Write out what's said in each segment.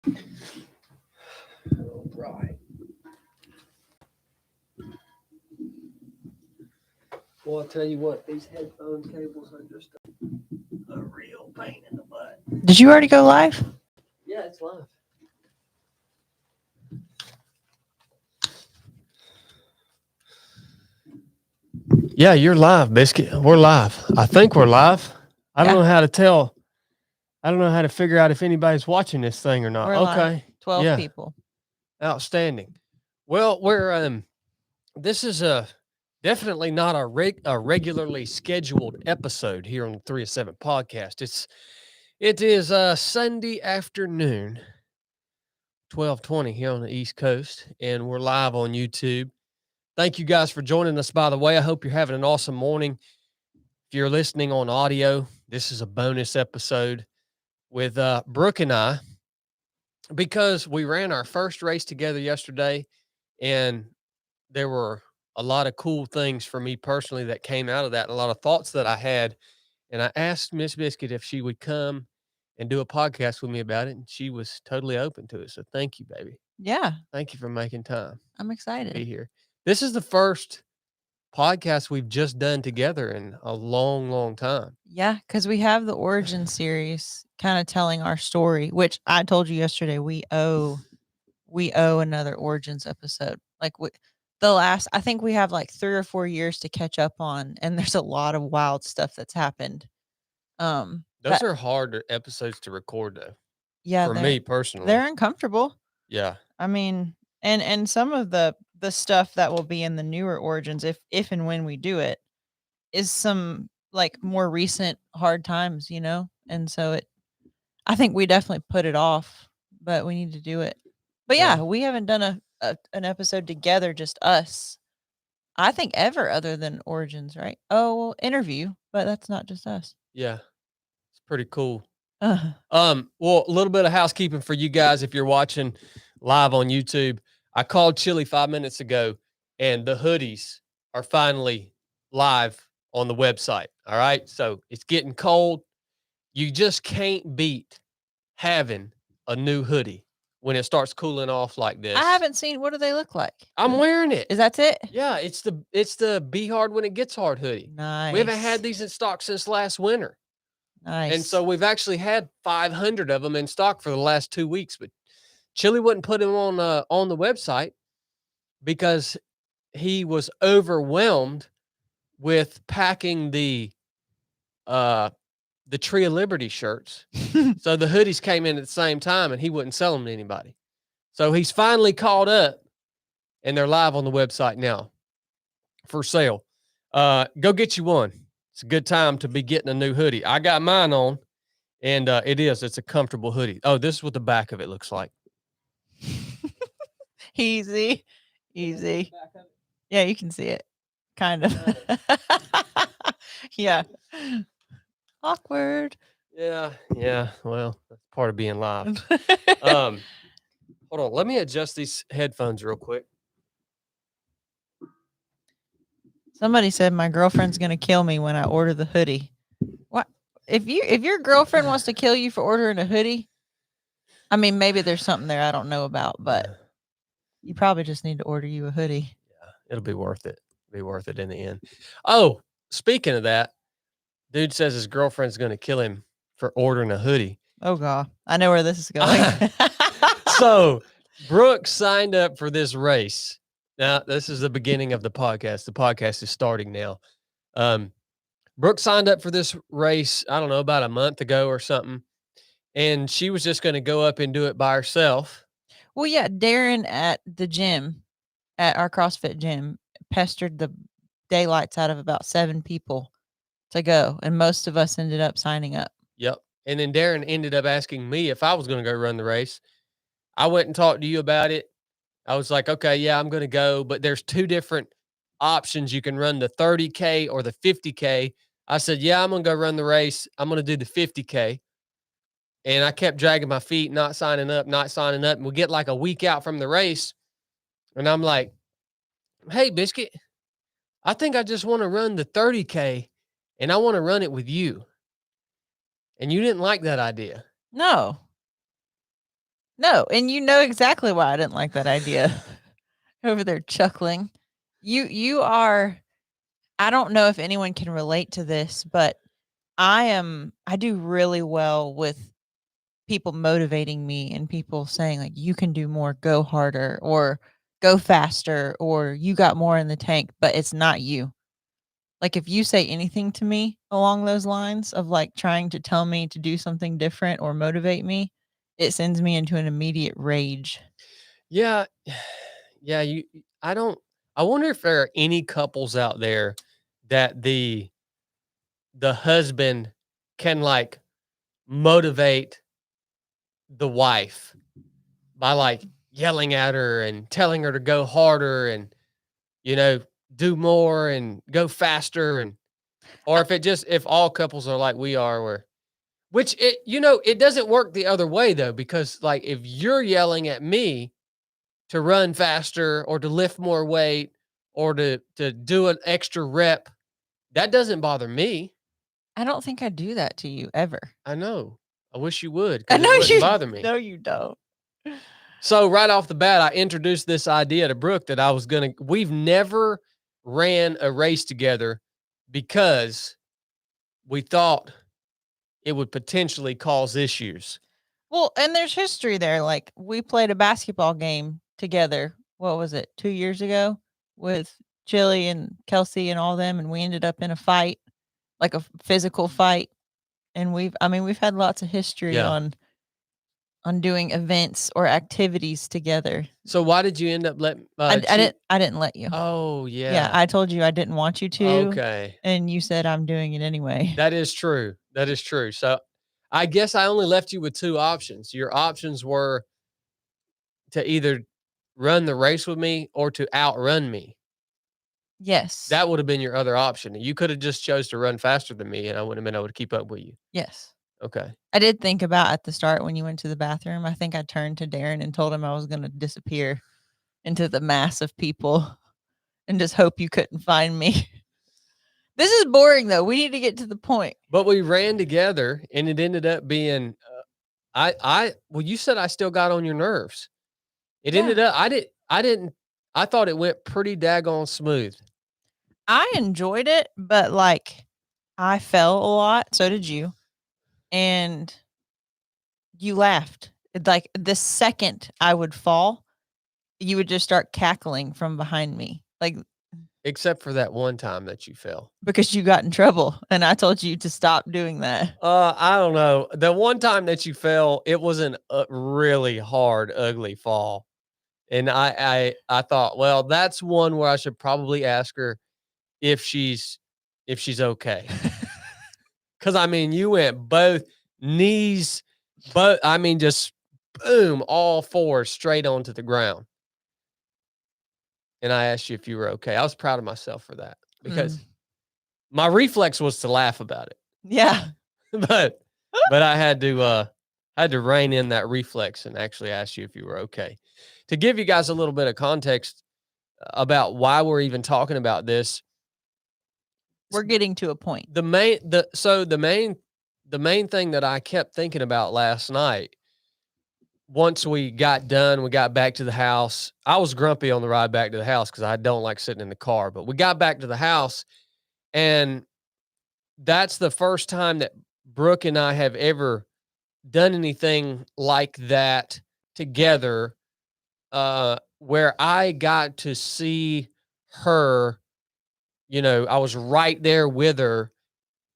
All right. Well, I'll tell you what, these headphone cables are just a real pain in the butt. Did you already go live? Yeah, it's live. Yeah, you're live, Biscuit. We're live. I think we're live. I don't know how to tell. I don't know how to figure out if anybody's watching this thing or not. We're Okay. live. 12 people. Outstanding. Well, we're this is definitely not a regularly scheduled episode here on the 3 of 7 podcast. It is Sunday afternoon, 12:20 here on the East Coast, and we're live on YouTube. Thank you guys for joining us, by the way. I hope you're having an awesome morning. If you're listening on audio, this is a bonus episode with Brooke and I, because we ran our first race together yesterday, and there were a lot of cool things for me personally that came out of that, and a lot of thoughts that I had. And I asked Miss Biscuit if she would come and do a podcast with me about it, and she was totally open to it. So thank you, baby. Yeah. Thank you for making time I'm to excited. be here. This is the first podcast we've just done together in a long, long time. Yeah, because we have the origin series kind of telling our story, which I told you yesterday we owe another origins episode. Like I think we have like 3 or 4 years to catch up on, and there's a lot of wild stuff that's happened. Those are hard episodes to record, though. Yeah, for me personally, they're uncomfortable. Yeah. I mean, and some of the stuff that will be in the newer origins, if and when we do it, is some like more recent hard times, and so I think we definitely put it off, but we need to do it. But yeah, we haven't done an episode together, just us. I think ever, other than origins, right? Oh, well, interview, but that's not just us. Yeah, it's pretty cool. Uh, Well, a little bit of housekeeping for you guys if you're watching live on YouTube. I called Chili 5 minutes ago, and the hoodies are finally live on the website. All right, so it's getting cold. You just can't beat having a new hoodie when it starts cooling off like this. I haven't seen. What do they look like? I'm wearing it. Is that it? Yeah, it's the Be Hard When It Gets Hard hoodie. Nice. We haven't had these in stock since last winter. Nice. And so we've actually had 500 of them in stock for the last 2 weeks, but Chili wouldn't put them on the website because he was overwhelmed with packing the Tree of Liberty shirts. So the hoodies came in at the same time, and he wouldn't sell them to anybody. So he's finally caught up, and they're live on the website now for sale. Go get you one. It's a good time to be getting a new hoodie. I got mine on, and it's a comfortable hoodie. Oh, this is what the back of it looks like. Easy. Yeah, you can see it. Kind of. Yeah. Awkward. Yeah. Well, that's part of being live. Hold on. Let me adjust these headphones real quick. Somebody said my girlfriend's gonna kill me when I order the hoodie. What if your girlfriend wants to kill you for ordering a hoodie? I mean, maybe there's something there I don't know about, but you probably just need to order you a hoodie. Yeah, it'll be worth it. It'll be worth it in the end. Oh, speaking of that, dude says his girlfriend's gonna kill him for ordering a hoodie. Oh God, I know where this is going. So Brooke signed up for this race. Now, this is the beginning of the podcast. The podcast is starting now. Brooke signed up for this race, I don't know, about a month ago or something. And she was just going to go up and do it by herself. Well, yeah, Darren at the gym, at our CrossFit gym, pestered the daylights out of about 7 people to go. And most of us ended up signing up. Yep. And then Darren ended up asking me if I was going to go run the race. I went and talked to you about it. I was like, okay, yeah, I'm going to go. But there's 2 different options. You can run the 30K or the 50K. I said, yeah, I'm going to go run the race. I'm going to do the 50K. And I kept dragging my feet, not signing up. And we get like a week out from the race. And I'm like, hey, Biscuit, I think I just want to run the 30K and I want to run it with you. And you didn't like that idea. No. No, and you know exactly why I didn't like that idea. Over there chuckling. You are I don't know if anyone can relate to this, but I do really well with people motivating me and people saying like you can do more, go harder or go faster or you got more in the tank, but it's not you. Like if you say anything to me along those lines of like trying to tell me to do something different or motivate me, it sends me into an immediate rage. Yeah. Yeah, I don't I wonder if there are any couples out there that the husband can like motivate the wife by like yelling at her and telling her to go harder and you know do more and go faster and or if all couples are like we are where which it doesn't work the other way though because like if you're yelling at me to run faster or to lift more weight or to do an extra rep, that doesn't bother me. I don't think I do that to you ever. I know. I wish you would I because know it wouldn't you bother me. no you don't. So right off the bat, I introduced this idea to Brooke that we've never ran a race together because we thought it would potentially cause issues. Well, and there's history there. Like we played a basketball game together. What was it? 2 years ago with Chili and Kelsey and all them and we ended up in a fight, like a physical fight. And we've had lots of history Yeah. on doing events or activities together. So why did you end up letting I didn't let you. Oh, Yeah, yeah. I told you I didn't want you to, Okay. and you said I'm doing it anyway. That is true. That is true. So I guess I only left you with two options. Your options were to either run the race with me or to outrun me. Yes. That would have been your other option. You could have just chose to run faster than me and I wouldn't have been able to keep up with you. Yes. Okay. I did think about at the start when you went to the bathroom, I think I turned to Darren and told him I was going to disappear into the mass of people and just hope you couldn't find me. This is boring though. We need to get to the point. But we ran together and it ended up being well you said I still got on your nerves. It Yeah. ended up I thought it went pretty daggone smooth. I enjoyed it, but like I fell a lot. So did you. And you laughed. Like the second I would fall, you would just start cackling from behind me. Like Except for that one time that you fell. because you got in trouble and I told you to stop doing that. I don't know. The one time that you fell, it was a really hard, ugly fall. And I thought, well, that's one where I should probably ask her if she's okay. Cause I mean, you went both knees, but I mean, just boom, all four straight onto the ground. And I asked you if you were okay. I was proud of myself for that because my reflex was to laugh about it. Yeah. but I had to rein in that reflex and actually ask you if you were okay. To give you guys a little bit of context about why we're even talking about this, We're getting to a point. the main thing that I kept thinking about last night, once we got done, we got back to the house. I was grumpy on the ride back to the house because I don't like sitting in the car, but we got back to the house and that's the first time that Brooke and I have ever done anything like that together, where I got to see her, I was right there with her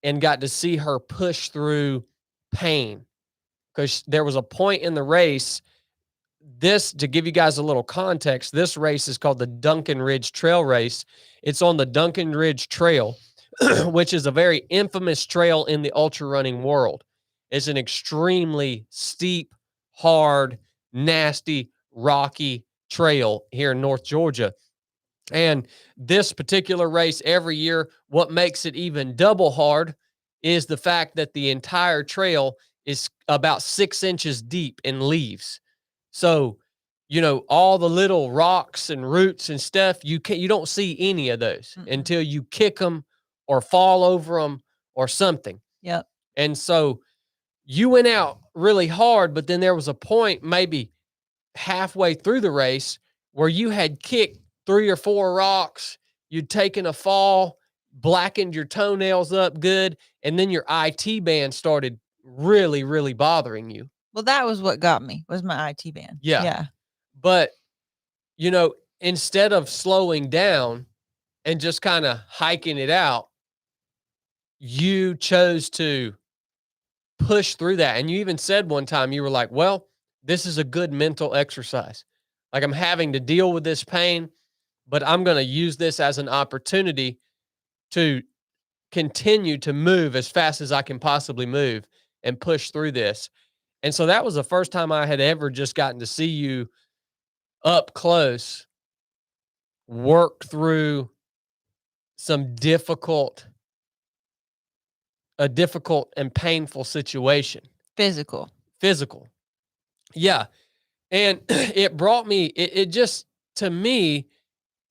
and got to see her push through pain. Because there was a point in the race. To give you guys a little context, this race is called the Duncan Ridge Trail Race. It's on the Duncan Ridge Trail, which is a very infamous trail in the ultra running world. It's an extremely steep, hard, nasty, rocky trail here in North Georgia. And this particular race every year, what makes it even double hard is the fact that the entire trail is about 6 inches deep in leaves. So, all the little rocks and roots and stuff, you don't see any of those until you kick them or fall over them or something. Yep. And so you went out really hard, but then there was a point maybe halfway through the race where you had kicked 3 or 4 rocks, you'd taken a fall, blackened your toenails up good, and then your IT band started really, really bothering you. Well, that was what got me, was my IT band. Yeah. Yeah. But, instead of slowing down and just kind of hiking it out, you chose to push through that. And you even said one time, you were like, well, this is a good mental exercise. Like, I'm having to deal with this pain, but I'm going to use this as an opportunity to continue to move as fast as I can possibly move and push through this. And so that was the first time I had ever just gotten to see you up close work through some a difficult and painful situation. Physical. Yeah. And it brought me, it just, to me,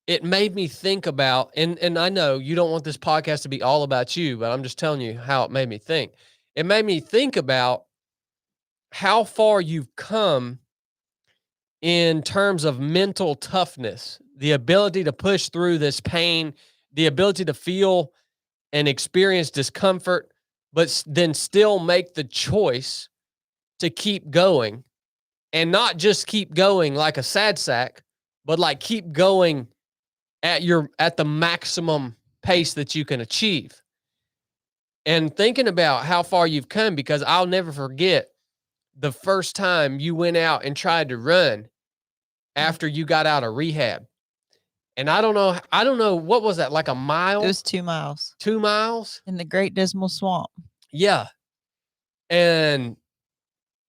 it made me think about, and I know you don't want this podcast to be all about you, but I'm just telling you how it made me think. It made me think about how far you've come in terms of mental toughness, the ability to push through this pain, the ability to feel and experience discomfort, but then still make the choice to keep going, and not just keep going like a sad sack, but like keep going at the maximum pace that you can achieve. And thinking about how far you've come, because I'll never forget the first time you went out and tried to run after you got out of rehab. And I don't know, what was that, like a mile? It was 2 miles 2 miles? in the Great Dismal Swamp. Yeah. And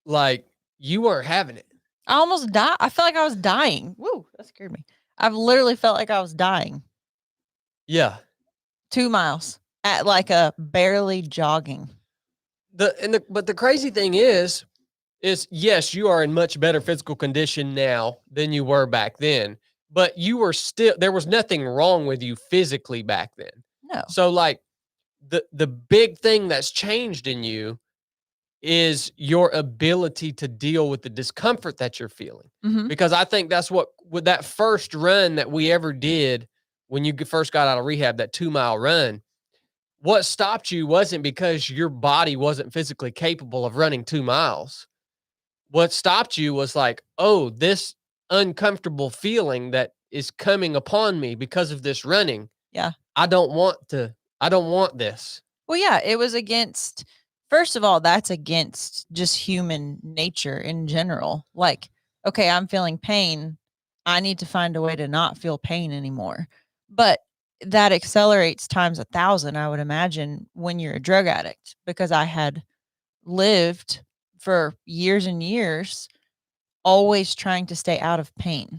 like, you weren't having it. I almost died. I felt like I was dying. Woo, that scared me. I've literally felt like I was dying. Yeah. 2 miles at like a barely jogging. But the crazy thing is yes, you are in much better physical condition now than you were back then, but you were still, there was nothing wrong with you physically back then. No. So like the big thing that's changed in you is your ability to deal with the discomfort that you're feeling. Mhm. Because I think that's what, with that first run that we ever did when you first got out of rehab, that 2-mile run, what stopped you wasn't because your body wasn't physically capable of running 2 miles. What stopped you was like, oh, this uncomfortable feeling that is coming upon me because of this running. Yeah. I don't want this. Well, yeah, it was against, first of all, that's against just human nature in general. Like, okay, I'm feeling pain. I need to find a way to not feel pain anymore. But that accelerates times 1,000, I would imagine, when you're a drug addict, because I had lived for years and years always trying to stay out of pain.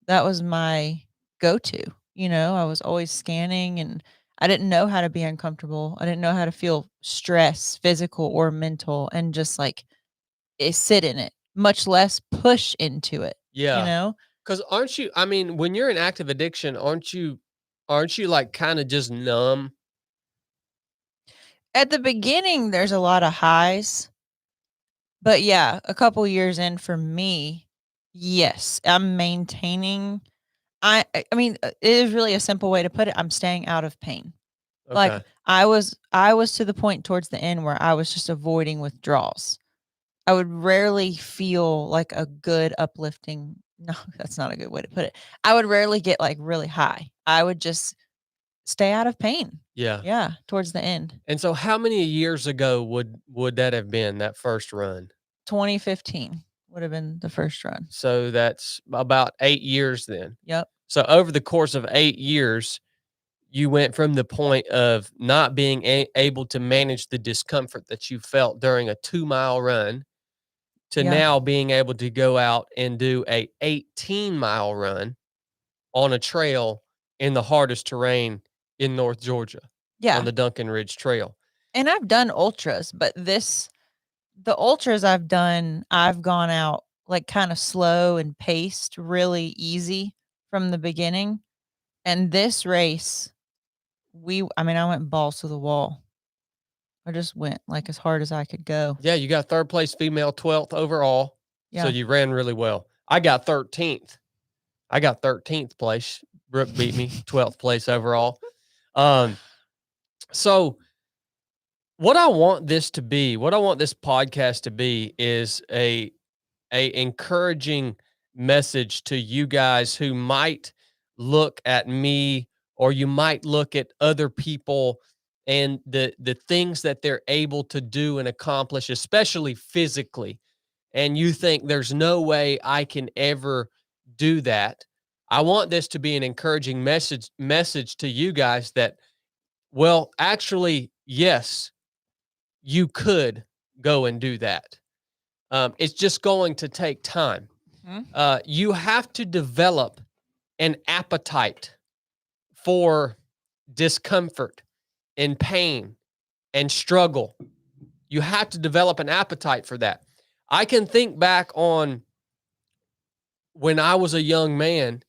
That was my go-to. I was always scanning, and I didn't know how to be uncomfortable. I didn't know how to feel stress, physical or mental, and just like sit in it, much less push into it. Yeah. Because aren't you, I mean, when you're in active addiction, aren't you like kind of just numb? At the beginning, there's a lot of highs, but yeah, a couple years in for me, yes, I'm maintaining. I mean, it is really a simple way to put it. I'm staying out of pain. Like, Okay. I was to the point towards the end where I was just avoiding withdrawals. I would rarely feel like a good uplifting, no, that's not a good way to put it. I would rarely get like really high. I would just stay out of pain. Yeah. Yeah, towards the end. And so how many years ago would that have been, that first run? 2015 would have been the first run. So that's about 8 years then. Yep. So over the course of 8 years, you went from the point of not being able to manage the discomfort that you felt during a 2-mile run to Yeah. now being able to go out and do a 18-mile run on a trail in the hardest terrain in North Georgia. Yeah. On the Duncan Ridge Trail. And I've done ultras, but the ultras I've done, I've gone out like kind of slow and paced, really easy from the beginning. And this race, I went balls to the wall. I just went like as hard as I could go. Yeah, you got third place female, 12th overall. Yeah. So you ran really well. I got 13th. I got 13th place. Brooke beat me, 12th place overall. So what I want this to be, what I want this podcast to be is a encouraging message to you guys who might look at me, or you might look at other people and the things that they're able to do and accomplish, especially physically, and you think there's no way I can ever do that. I want this to be an encouraging message to you guys that, well, actually, yes, you could go and do that. It's just going to take time. You have to develop an appetite for discomfort and pain and struggle. You have to develop an appetite for that. I can think back on when I was a young man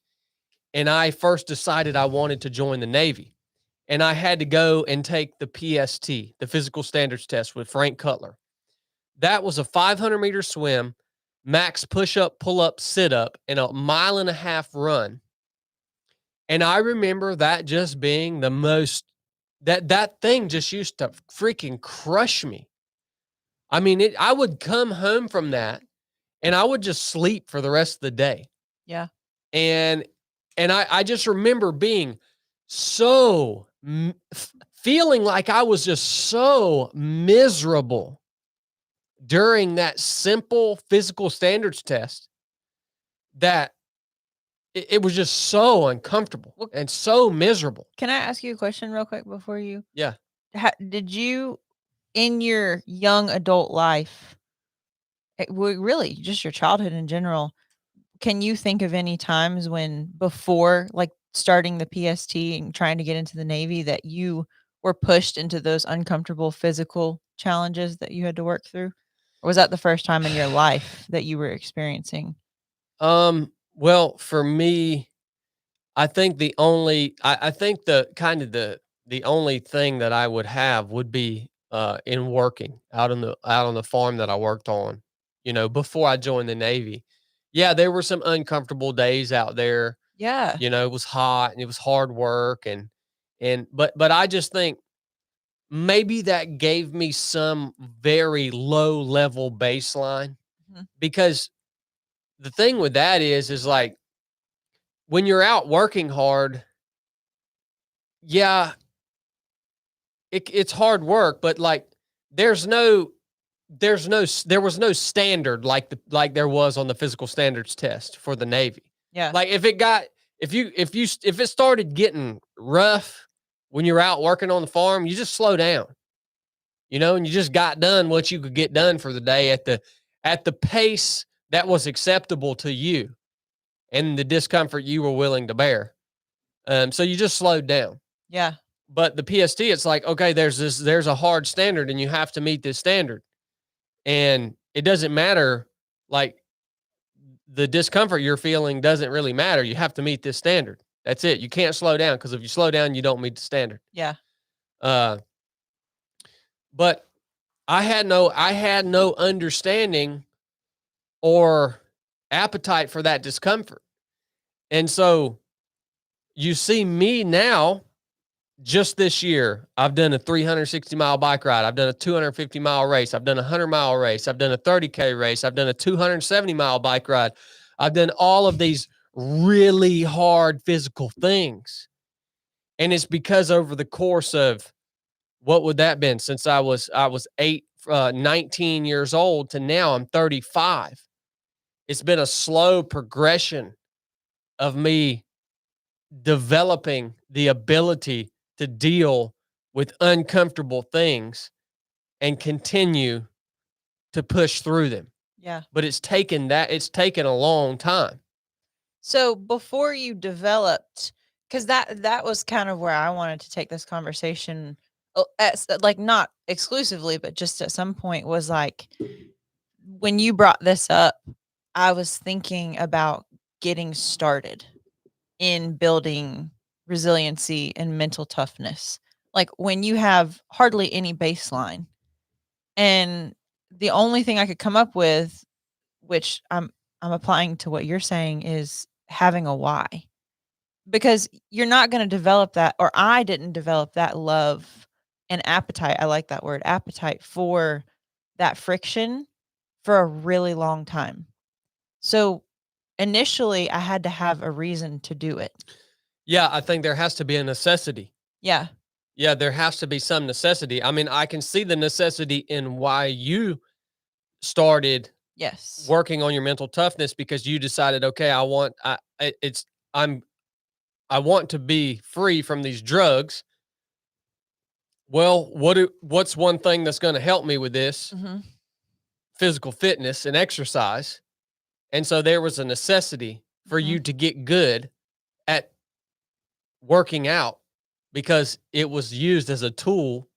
and I first decided I wanted to join the Navy. And I had to go and take the PST, the physical standards test with Frank Cutler. That was a 500-meter swim, max push-up, pull-up, sit-up, and a 1.5-mile run. And I remember that just being the most, that thing just used to freaking crush me. I mean, I would come home from that and I would just sleep for the rest of the day. Yeah. And I just remember being so, feeling like I was just so miserable during that simple physical standards test that it was just so uncomfortable and so miserable. Can I ask you a question real quick before you? Yeah. Did you, in your young adult life, really just your childhood in general, can you think of any times when before like starting the PST and trying to get into the Navy that you were pushed into those uncomfortable physical challenges that you had to work through? Or was that the first time in your life that you were experiencing? Well, for me, I think I think the only thing that I would have would be in working out on the farm that I worked on, before I joined the Navy. Yeah, there were some uncomfortable days out there. Yeah. It was hot and it was hard work, but I just think maybe that gave me some very low level baseline, Mhm. because the thing with that is like when you're out working hard, yeah, it's hard work, but like there's no there was no standard like there was on the physical standards test for the Navy. Yeah. Like if it started getting rough when you're out working on the farm, you just slow down. And you just got done what you could get done for the day at the pace that was acceptable to you and the discomfort you were willing to bear. So you just slowed down. Yeah. But the PST, it's like, okay, there's a hard standard and you have to meet this standard. And it doesn't matter, like the discomfort you're feeling doesn't really matter. You have to meet this standard. That's it. You can't slow down, because if you slow down, you don't meet the standard. Yeah. But I had no understanding or appetite for that discomfort. And so you see me now, just this year, I've done a 360-mile bike ride. I've done a 250-mile race. I've done a 100-mile race. I've done a 30K race. I've done a 270-mile bike ride. I've done all of these really hard physical things. And it's because over the course of, what would that been, since I was 19 years old to now I'm 35. It's been a slow progression of me developing the ability to deal with uncomfortable things and continue to push through them. Yeah. But it's taken a long time. So before you developed, because that was kind of where I wanted to take this conversation, like not exclusively, but just at some point, was like when you brought this up, I was thinking about getting started in building resiliency and mental toughness. Like when you have hardly any baseline, and the only thing I could come up with, which I'm applying to what you're saying is having a why. Because you're not going to develop that, or I didn't develop that love and appetite. I like that word, appetite, for that friction for a really long time. So initially, I had to have a reason to do it. Yeah, I think there has to be a necessity. Yeah. Yeah, there has to be some necessity. I mean, I can see the necessity in why you started Yes. working on your mental toughness, because you decided, okay, I want to be free from these drugs. Well, what's one thing that's going to help me with this? Mm-hmm. Physical fitness and exercise. And so there was a necessity for Mm-hmm. you to get good at working out, because it was used as a tool to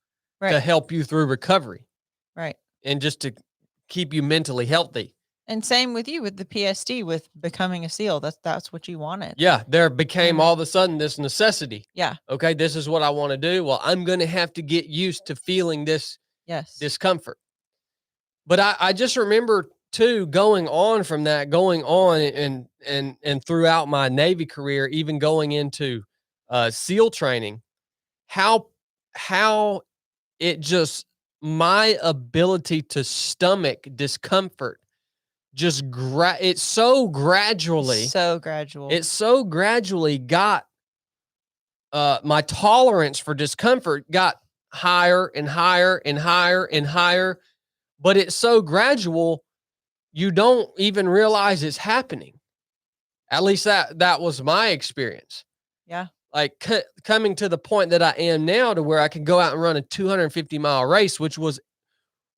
Right. help you through recovery Right. and just to keep you mentally healthy. And same with you with the PSD, with becoming a SEAL. That's what you wanted. Yeah, there became And all of a sudden this necessity. yeah. Okay, this is what I want to do. Well, I'm going to have to get used to feeling this Yes. discomfort. But I just remember too, going on from that, going on and throughout my Navy career, even going into SEAL training, how it just, my ability to stomach discomfort just it's so gradually got my tolerance for discomfort got higher and higher and higher and higher, but it's so gradual you don't even realize it's happening. At least that was my experience. Yeah. Like coming to the point that I am now, to where I can go out and run a 250-mile race, which was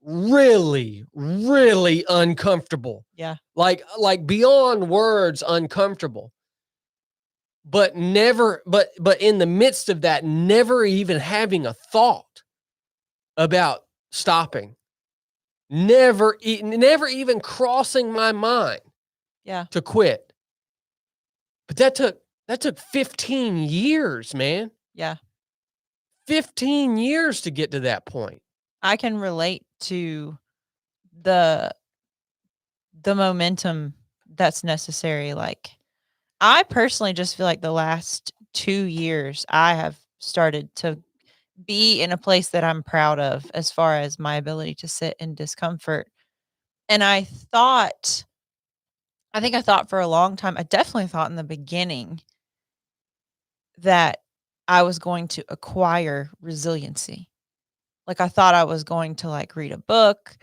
really, really uncomfortable. Yeah. Like beyond words uncomfortable. But in the midst of that, never even having a thought about stopping. Never even crossing my mind to quit. But that took 15 years, man. Yeah. 15 years to get to that point. I can relate to the momentum that's necessary. Like, I personally just feel like the last 2 years I have started to be in a place that I'm proud of as far as my ability to sit in discomfort. And I think I thought for a long time, I definitely thought in the beginning that I was going to acquire resiliency. Like, I thought I was going to, like, read a book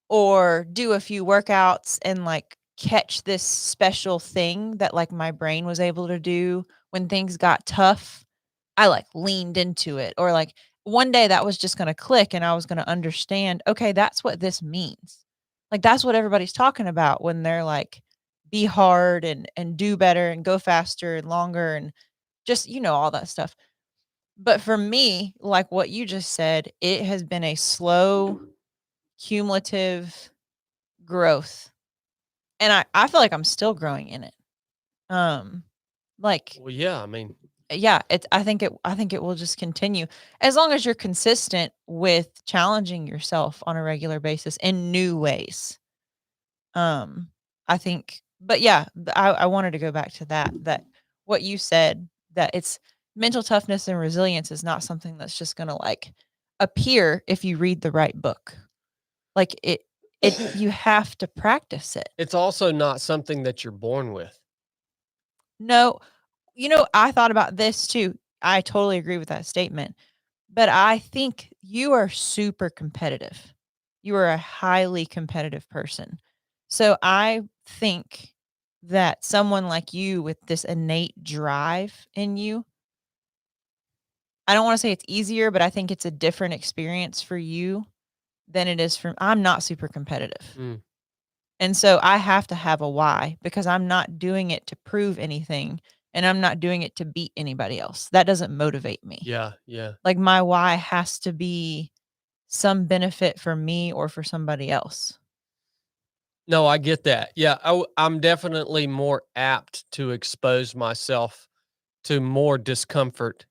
or do a few workouts and, like, catch this special thing that, like, my brain was able to do when things got tough. I, like, leaned into it, or, like, one day that was just gonna click and I was gonna understand, "Okay, that's what this means." Like, that's what everybody's talking about when they're like, "Be hard and do better and go faster and longer," and just, all that stuff. But for me, like what you just said, it has been a slow, cumulative growth, and I feel like I'm still growing in it. Like, Well, yeah, I mean, yeah, I think it will just continue as long as you're consistent with challenging yourself on a regular basis in new ways. Um, I think, but yeah, I wanted to go back to that what you said, that it's mental toughness and resilience is not something that's just gonna, like, appear if you read the right book. Like, it you have to practice it. it's also not something that you're born with. No, I thought about this too. I totally agree with that statement. But I think you are super competitive. You are a highly competitive person. So I think that someone like you with this innate drive in you, I don't want to say it's easier, but I think it's a different experience for you than it is for I'm not super competitive. Mm, And so I have to have a why, because I'm not doing it to prove anything and I'm not doing it to beat anybody else. That doesn't motivate me. yeah, yeah. Like, my why has to be some benefit for me or for somebody else. No, I get that. Yeah, I'm definitely more apt to expose myself to more discomfort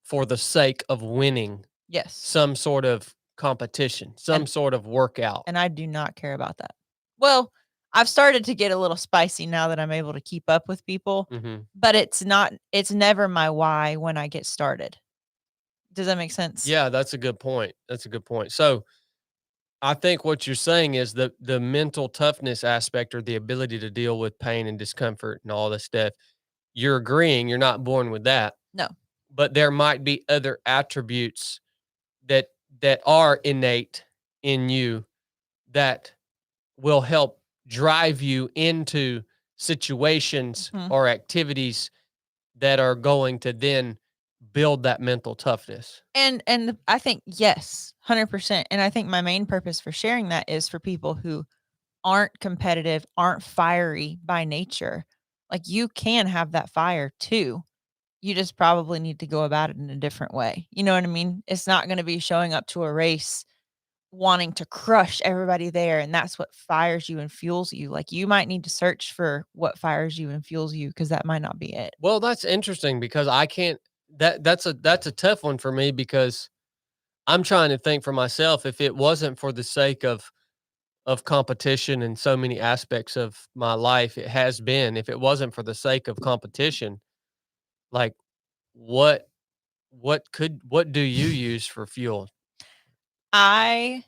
for the sake of winning Yes. some sort of competition, some sort of workout. And I do not care about that. Well, I've started to get a little spicy now that I'm able to keep up with people, Mm-hmm. but it's never my why when I get started. Does that make sense? Yeah, that's a good point. That's a good point. So I think what you're saying is the mental toughness aspect, or the ability to deal with pain and discomfort and all this stuff. You're agreeing you're not born with that, No. but there might be other attributes that are innate in you that will help drive you into situations Mhm. or activities that are going to then build that mental toughness. And I think yes, 100%. And I think my main purpose for sharing that is for people who aren't competitive, aren't fiery by nature. Like you can have that fire too. You just probably need to go about it in a different way. You know what I mean? It's not going to be showing up to a race wanting to crush everybody there and that's what fires you and fuels you. Like you might need to search for what fires you and fuels you because that might not be it. Well, that's interesting because I can't that's a tough one for me because I'm trying to think for myself. If it wasn't for the sake of competition in so many aspects of my life, it has been. If it wasn't for the sake of competition, like what what do you use for fuel? I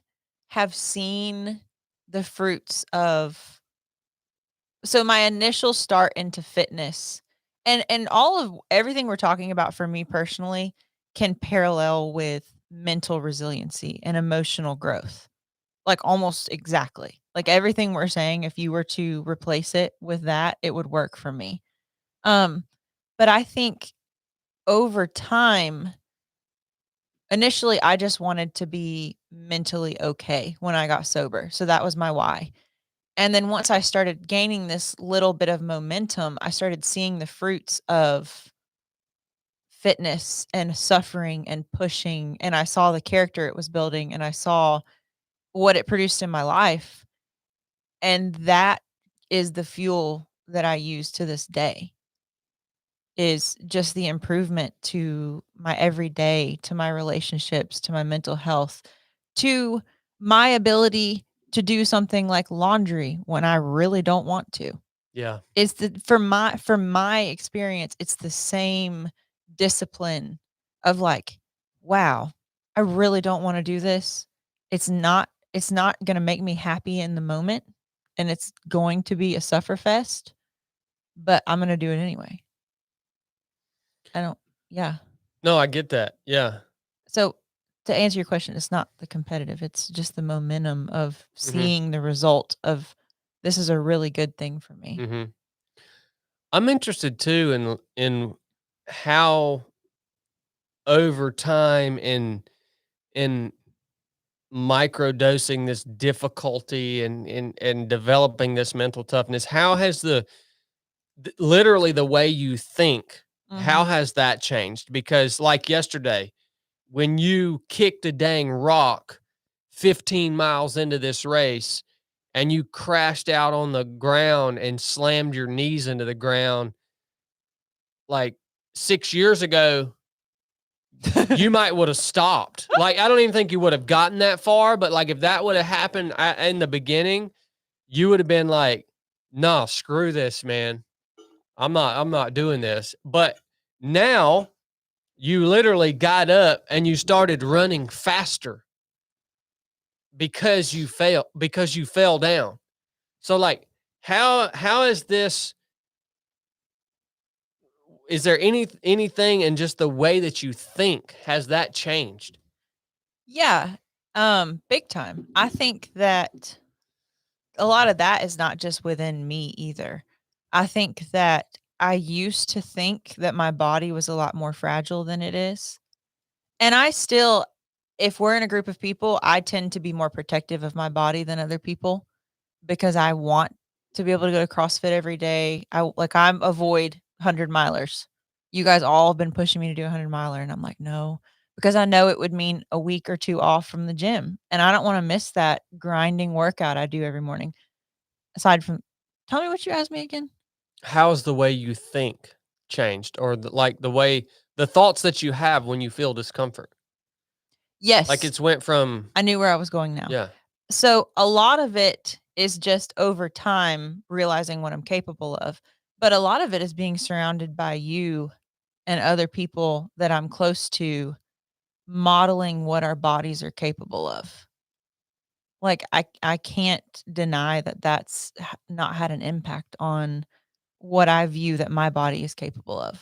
have seen the fruits of so my initial start into fitness and all of everything we're talking about for me personally can parallel with mental resiliency and emotional growth. Like almost exactly. Like everything we're saying, if you were to replace it with that, it would work for me. Um, but I think over time, initially I just wanted to be mentally okay when I got sober. So that was my why. And then once I started gaining this little bit of momentum, I started seeing the fruits of fitness and suffering and pushing. And I saw the character it was building and I saw what it produced in my life. And that is the fuel that I use to this day, is just the improvement to my everyday, to my relationships, to my mental health, to my ability to do something like laundry when I really don't want to. Yeah. It's the from my experience, it's the same discipline of like, wow, I really don't want to do this. It's not going to make me happy in the moment and it's going to be a suffer fest, but I'm going to do it anyway. I don't yeah. No, I get that. Yeah. So to answer your question, it's not the competitive, it's just the momentum of Mhm. seeing the result of this is a really good thing for me. Mhm. I'm interested too in how over time in microdosing this difficulty and developing this mental toughness, how has literally the way you think, how Mhm. has that changed? Because like yesterday, when you kicked a dang rock 15 miles into this race and you crashed out on the ground and slammed your knees into the ground, like 6 years ago, you might would have stopped. Like, I don't even think you would have gotten that far, but like if that would have happened in the beginning, you would have been like, "No, screw this, man. I'm not doing this." But now you literally got up and you started running faster because you fell down. So like how is this, is there anything in just the way that you think, has that changed? Yeah, big time. I think that a lot of that is not just within me either. I think that I used to think that my body was a lot more fragile than it is. And I still, if we're in a group of people, I tend to be more protective of my body than other people because I want to be able to go to CrossFit every day. I'm avoid 100 milers. You guys all have been pushing me to do a 100 miler, and I'm like, no, because I know it would mean a week or two off from the gym, and I don't want to miss that grinding workout I do every morning. Aside from, tell me what you asked me again. How's the way you think changed, or like the way the thoughts that you have when you feel discomfort? Like Yes, it's went from I knew where I was going now. yeah. So a lot of it is just over time realizing what I'm capable of. But a lot of it is being surrounded by you and other people that I'm close to modeling what our bodies are capable of. Like I can't deny that that's not had an impact on what I view that my body is capable of.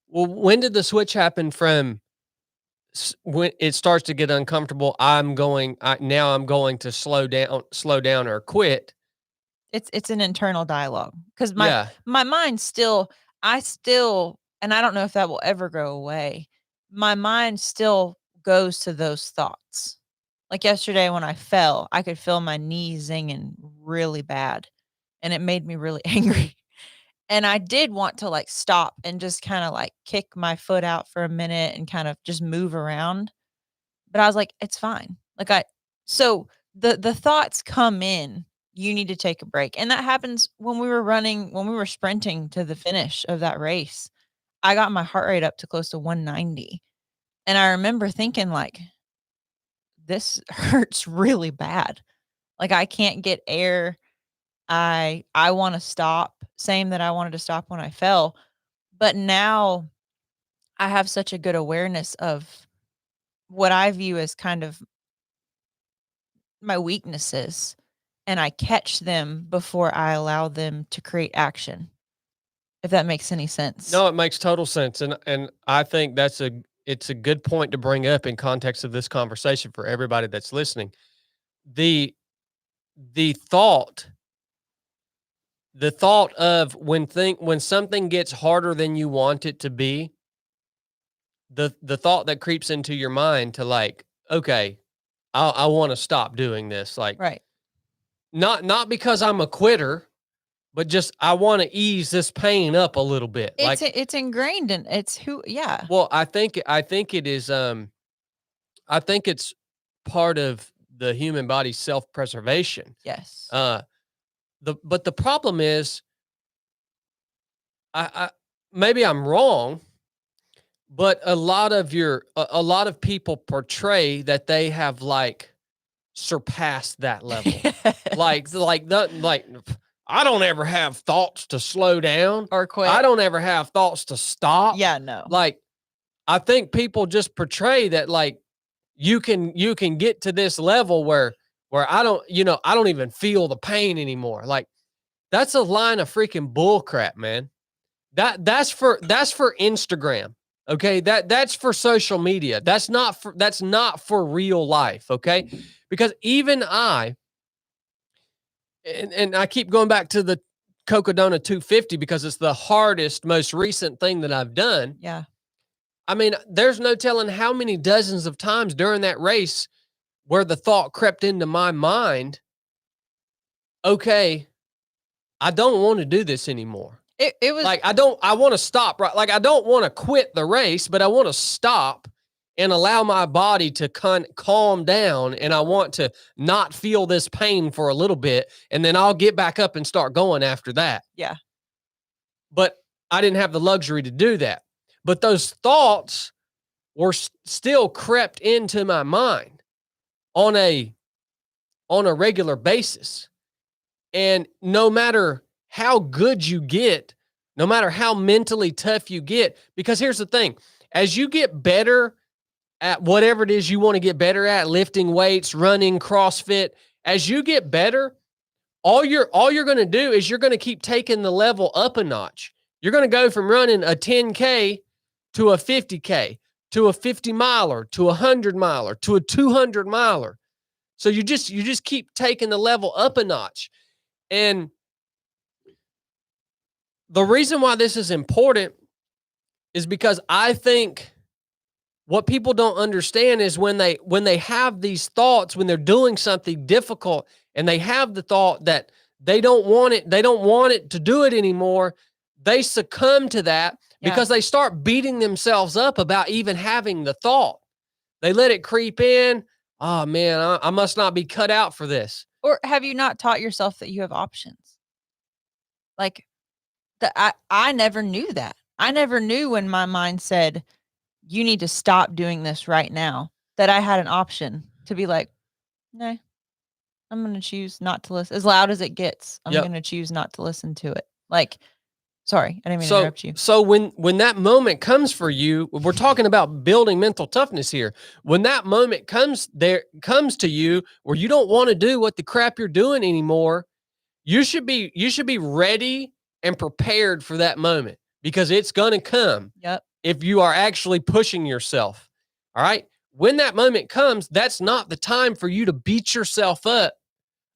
Well, when did the switch happen from when it starts to get uncomfortable? Now I'm going to slow down or quit. It's an internal dialogue because Yeah. my mind still I still and I don't know if that will ever go away. My mind still goes to those thoughts. Like yesterday when I fell, I could feel my knees zinging really bad, and it made me really angry. And I did want to like stop and just kind of like kick my foot out for a minute and kind of just move around. But I was like, it's fine. Like so the thoughts come in, you need to take a break. And that happens when we were sprinting to the finish of that race. I got my heart rate up to close to 190. And I remember thinking like, this hurts really bad. Like I can't get air. I want to stop. Same that I wanted to stop when I fell. But now I have such a good awareness of what I view as kind of my weaknesses, and I catch them before I allow them to create action, if that makes any sense. No, it makes total sense, and I think it's a good point to bring up in context of this conversation for everybody that's listening. The the thought the thought of when something gets harder than you want it to be, the thought that creeps into your mind to like, okay, I want to stop doing this. Like, Right. not because I'm a quitter, but just I want to ease this pain up a little bit. Like, It's ingrained in it's who yeah. well, I think it is. I think it's part of the human body's self preservation. Yes. Uh, but the problem is, I maybe I'm wrong, but a lot of people portray that they have like surpassed that level. Yes. Like I don't ever have thoughts to slow down. Or quit. I don't ever have thoughts to stop. Yeah, no. Like I think people just portray that like you can get to this level where I don't even feel the pain anymore. Like that's a line of freaking bull crap, man. That's for Instagram. Okay? That's for social media. That's not for real life, okay? Because even and I keep going back to the Cocodona 250 because it's the hardest, most recent thing that I've done. Yeah. I mean, there's no telling how many dozens of times during that race where the thought crept into my mind, okay, I don't want to do this anymore. It was Like I want to stop, right? Like I don't want to quit the race, but I want to stop and allow my body to calm down, and I want to not feel this pain for a little bit, and then I'll get back up and start going after that. yeah. But I didn't have the luxury to do that. But those thoughts were still crept into my mind on a regular basis. And no matter how good you get, no matter how mentally tough you get, because here's the thing, as you get better at whatever it is you want to get better at, lifting weights, running, CrossFit, as you get better, all you're going to do is you're going to keep taking the level up a notch. You're going to go from running a 10K to a 50K, to a 50 miler, to a 100 miler, to a 200 miler. So you just keep taking the level up a notch. And the reason why this is important is because I think what people don't understand is when they have these thoughts, when they're doing something difficult and they have the thought that they don't want it to do it anymore, they succumb to that because they start beating themselves up about even having the thought. They let it creep in. Oh man, I must not be cut out for this. Or have you not taught yourself that you have options? Like I never knew that. I never knew when my mind said, you need to stop doing this right now, that I had an option to be like, no, I'm going to choose not to listen. As loud as it gets, I'm Yep. going to choose not to listen to it. Like, sorry, I didn't mean to So, interrupt you. so when that moment comes for you, we're talking about building mental toughness here. When that moment comes to you where you don't want to do what the crap you're doing anymore, you should be ready and prepared for that moment, because it's going to come. Yep. If you are actually pushing yourself. All right. When that moment comes, that's not the time for you to beat yourself up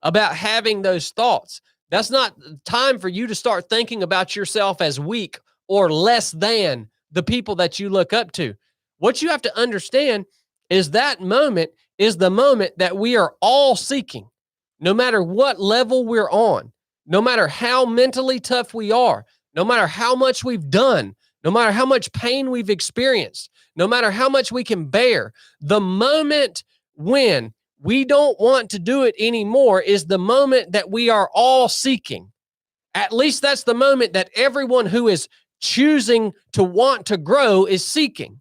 about having those thoughts. That's not the time for you to start thinking about yourself as weak or less than the people that you look up to. What you have to understand is that moment is the moment that we are all seeking, no matter what level we're on, no matter how mentally tough we are, no matter how much we've done, no matter how much pain we've experienced, no matter how much we can bear. The moment when we don't want to do it anymore is the moment that we are all seeking. At least that's the moment that everyone who is choosing to want to grow is seeking.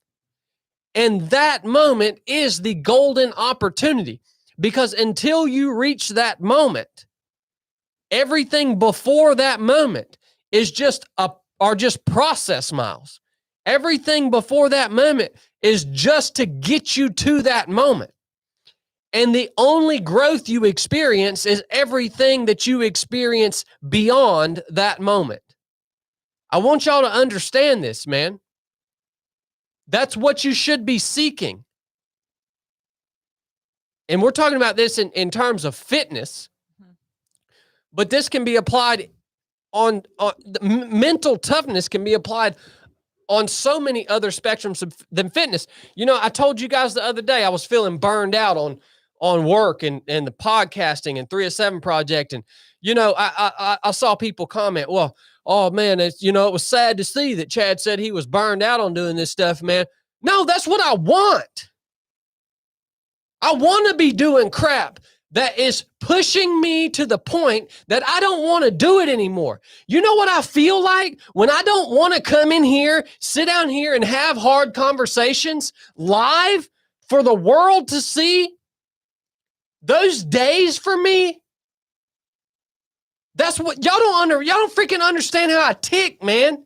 And that moment is the golden opportunity, because until you reach that moment, everything before that moment is just process miles. Everything before that moment is just to get you to that moment. And the only growth you experience is everything that you experience beyond that moment. I want y'all to understand this, man. That's what you should be seeking. And we're talking about this in terms of fitness, but this can be applied on mental toughness can be applied on so many other spectrums than fitness. You know, I told you guys the other day I was feeling burned out on work and the podcasting and 307 project. And, you know, I saw people comment, well, oh man, it was sad to see that Chadd said he was burned out on doing this stuff, man. No, that's what I want. I want to be doing crap that is pushing me to the point that I don't want to do it anymore. You know what I feel like when I don't want to come in here, sit down here and have hard conversations live for the world to see? Those days for me, that's what y'all don't freaking understand how I tick, man.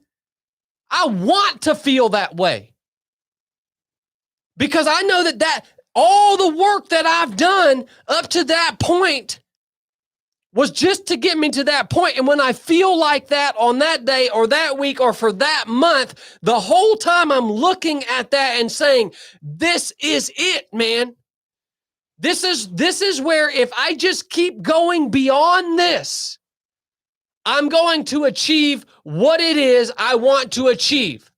I want to feel that way, because I know that all the work that I've done up to that point was just to get me to that point. And when I feel like that on that day or that week or for that month, the whole time I'm looking at that and saying, this is it, man. This is where if I just keep going beyond this, I'm going to achieve what it is I want to achieve.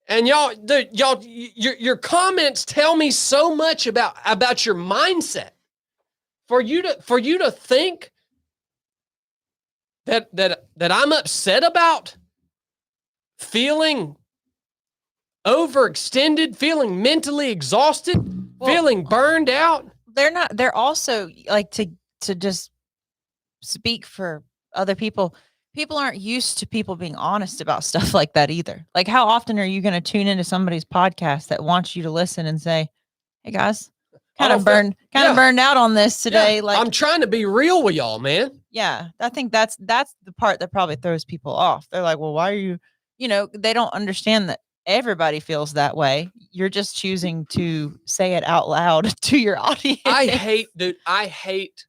And your comments tell me so much about your mindset. For you to think that I'm upset about feeling overextended, feeling mentally exhausted, feeling burned out. They're also like to just speak for other people. People aren't used to people being honest about stuff like that either. Like, how often are you going to tune into somebody's podcast that wants you to listen and say, hey guys, kind of burned out on this today. Yeah, like, I'm trying to be real with y'all, man. Yeah, I think that's the part that probably throws people off. They're like, well, why are you, they don't understand that everybody feels that way. You're just choosing to say it out loud to your audience. I hate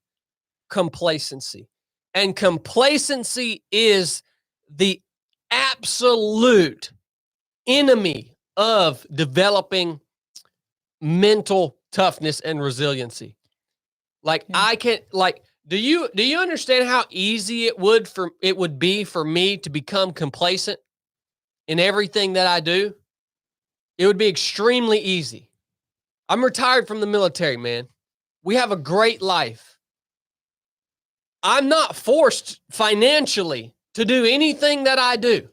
complacency. And complacency is the absolute enemy of developing mental toughness and resiliency. Like, yeah. Do you understand how easy it would be for me to become complacent in everything that I do? It would be extremely easy. I'm retired from the military, man. We have a great life. I'm not forced financially to do anything that I do.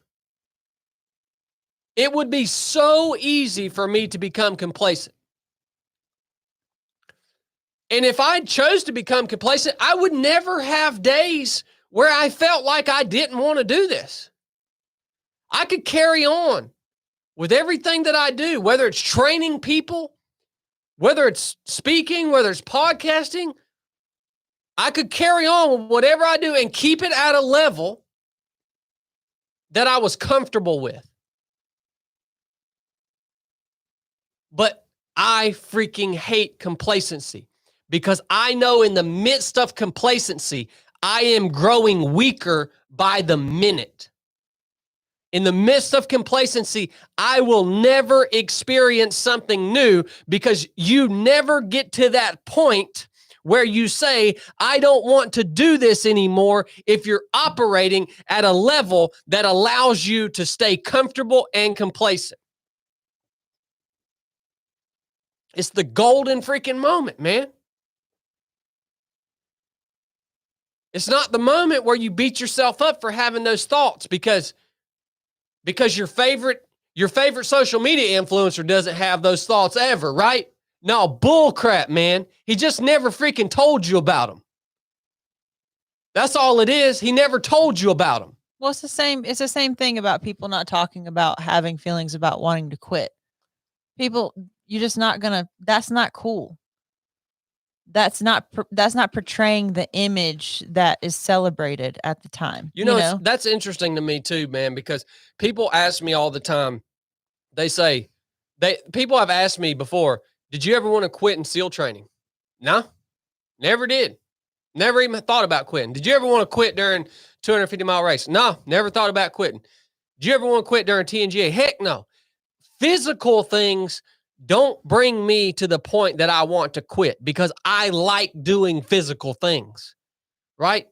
It would be so easy for me to become complacent. And if I chose to become complacent, I would never have days where I felt like I didn't want to do this. I could carry on with everything that I do, whether it's training people, whether it's speaking, whether it's podcasting, I could carry on with whatever I do and keep it at a level that I was comfortable with. But I freaking hate complacency because I know in the midst of complacency, I am growing weaker by the minute. In the midst of complacency, I will never experience something new because you never get to that point where you say, I don't want to do this anymore if you're operating at a level that allows you to stay comfortable and complacent. It's the golden freaking moment, man. It's not the moment where you beat yourself up for having those thoughts because your favorite social media influencer doesn't have those thoughts ever, right? No, bull crap, man. He just never freaking told you about them. That's all it is. He never told you about them. Well, it's the same thing about people not talking about having feelings about wanting to quit. People, you're just not gonna. That's not cool. That's not portraying the image that is celebrated at the time. You know? That's interesting to me too, man, because people ask me all the time. They say, people have asked me before, did you ever want to quit in SEAL training? No, never did. Never even thought about quitting. Did you ever want to quit during 250-mile race? No, never thought about quitting. Did you ever want to quit during TNGA? Heck no. Physical things don't bring me to the point that I want to quit because I like doing physical things, right?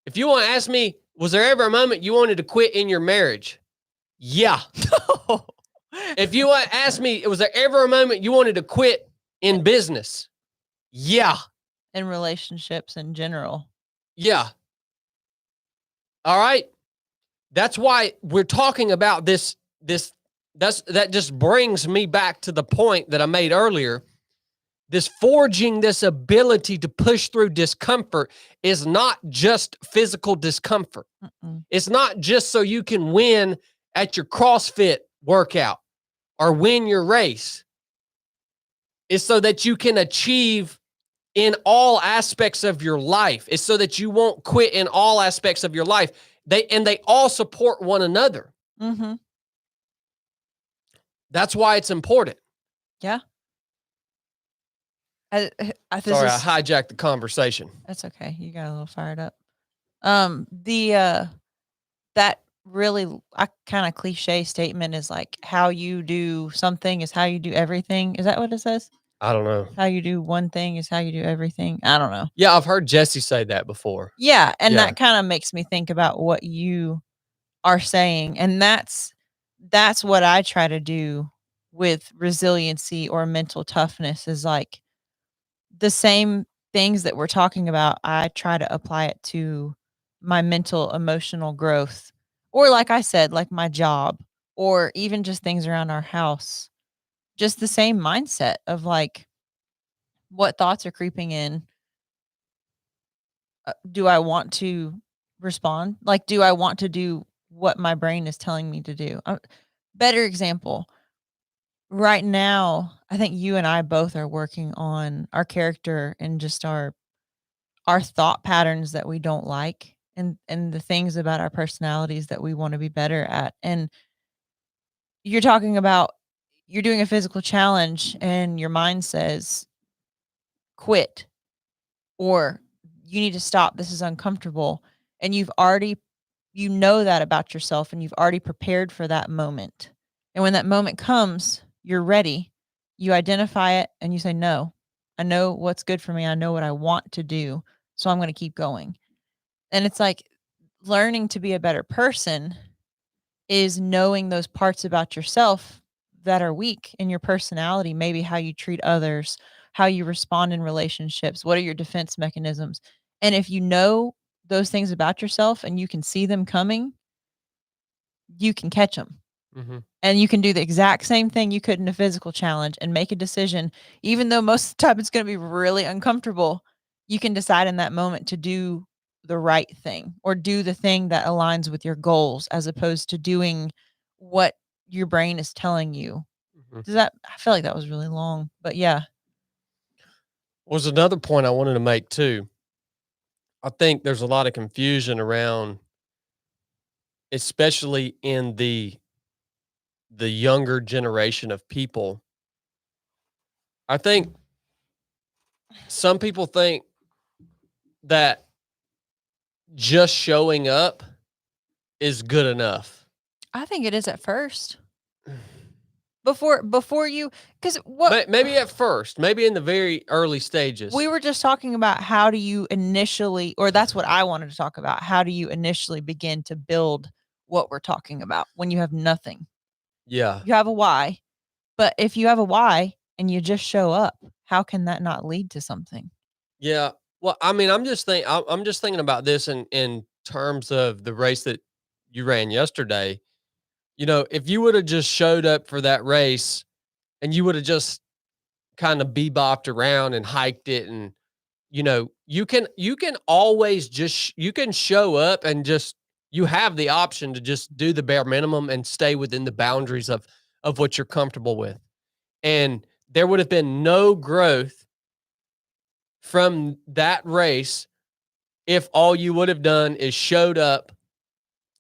If you want to ask me, was there ever a moment you wanted to quit in your marriage? Yeah. If you want to ask me, was there ever a moment you wanted to quit in business? Yeah. In relationships in general. Yeah. All right. That's why we're talking about this. That just brings me back to the point that I made earlier. This forging this ability to push through discomfort is not just physical discomfort. It's not just so you can win at your CrossFit workout or win your race. It's so that you can achieve in all aspects of your life. It's so that you won't quit in all aspects of your life. They all support one another. Mm-hmm. That's why it's important. Yeah. Sorry, I hijacked the conversation. That's okay. You got a little fired up. That really kind of cliche statement is like how you do something is how you do everything. Is that what it says? I don't know. How you do one thing is how you do everything. I don't know. Yeah, I've heard Jesse say that before. Yeah, and that kind of makes me think about what you are saying, and that's what I try to do with resiliency or mental toughness is like the same things that we're talking about. I try to apply it to my mental emotional growth, or like I said, like my job, or even just things around our house. Just the same mindset of like, what thoughts are creeping in? Do I want to respond? Like, do I want to do what my brain is telling me to do? Better example. Right now, I think you and I both are working on our character and just our thought patterns that we don't like, and the things about our personalities that we want to be better at. And you're talking about you're doing a physical challenge and your mind says quit or you need to stop, this is uncomfortable, and you know that about yourself and you've already prepared for that moment. And when that moment comes, you're ready. You identify it and you say, no, I know what's good for me. I know what I want to do. So I'm going to keep going. And it's like learning to be a better person is knowing those parts about yourself that are weak in your personality, maybe how you treat others, how you respond in relationships, what are your defense mechanisms. And if you know those things about yourself and you can see them coming, you can catch them. Mm-hmm. And you can do the exact same thing you could in a physical challenge and make a decision, even though most of the time it's going to be really uncomfortable. You can decide in that moment to do the right thing or do the thing that aligns with your goals as opposed to doing what your brain is telling you Does that? I feel like that was really long, but yeah. Was another point I wanted to make too. I think there's a lot of confusion around, especially in the younger generation of people. I think some people think that just showing up is good enough. I think it is at first. Before you, because what But maybe at first, maybe in the very early stages. we were just talking about, how do you initially, or that's what I wanted to talk about. How do you initially begin to build what we're talking about when you have nothing? Yeah. You have a why, but if you have a why and you just show up, how can that not lead to something? Yeah. Well, I mean, I'm just thinking about this in terms of the race that you ran yesterday. If you would have just showed up for that race and you would have just kind of bebopped around and hiked it, and you can always you can show up and just, you have the option to just do the bare minimum and stay within the boundaries of what you're comfortable with. And there would have been no growth from that race if all you would have done is showed up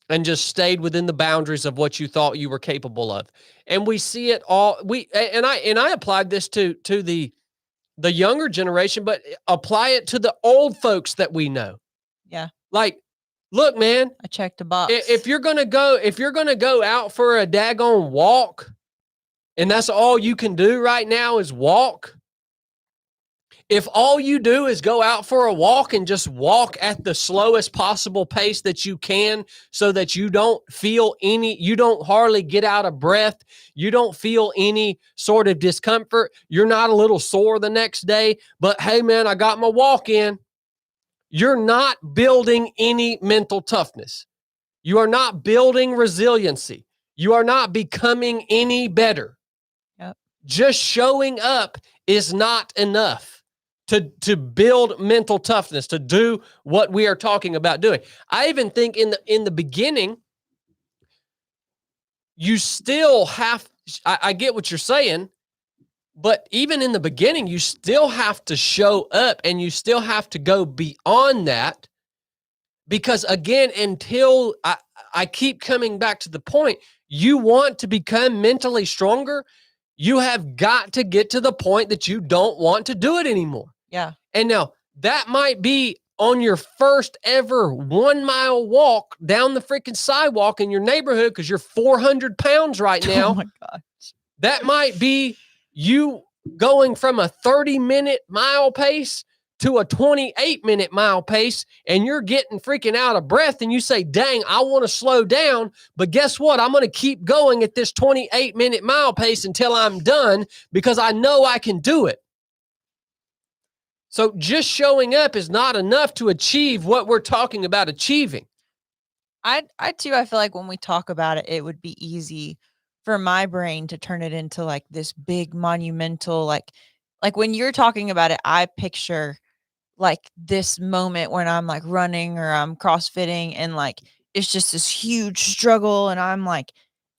and just stayed within the boundaries of what you thought you were capable of. And we see it all. I applied this to the younger generation, but apply it to the old folks that we know. Yeah. Like, look, man, I checked a box. if you're gonna go out for a daggone walk, and that's all you can do right now is walk. If all you do is go out for a walk and just walk at the slowest possible pace that you can, so that you don't hardly get out of breath, you don't feel any sort of discomfort, you're not a little sore the next day, but hey, man, I got my walk in. You're not building any mental toughness. You are not building resiliency. You are not becoming any better. Yep. Just showing up is not enough to build mental toughness, to do what we are talking about doing. I even think in the beginning, you still have, I get what you're saying, but even in the beginning, you still have to show up and you still have to go beyond that. Because again, until I keep coming back to the point, you want to become mentally stronger, you have got to get to the point that you don't want to do it anymore. Yeah. And now that might be on your first ever 1 mile walk down the freaking sidewalk in your neighborhood because you're 400 pounds right now. Oh my gosh. That might be you going from a 30-minute mile pace to a 28-minute mile pace, and you're getting freaking out of breath, and you say, dang, I want to slow down, but guess what? I'm going to keep going at this 28-minute mile pace until I'm done because I know I can do it. So just showing up is not enough to achieve what we're talking about achieving. I too, I feel like when we talk about it, it would be easy for my brain to turn it into like this big monumental, like when you're talking about it, I picture like this moment when I'm like running or I'm crossfitting and like it's just this huge struggle, and I'm like,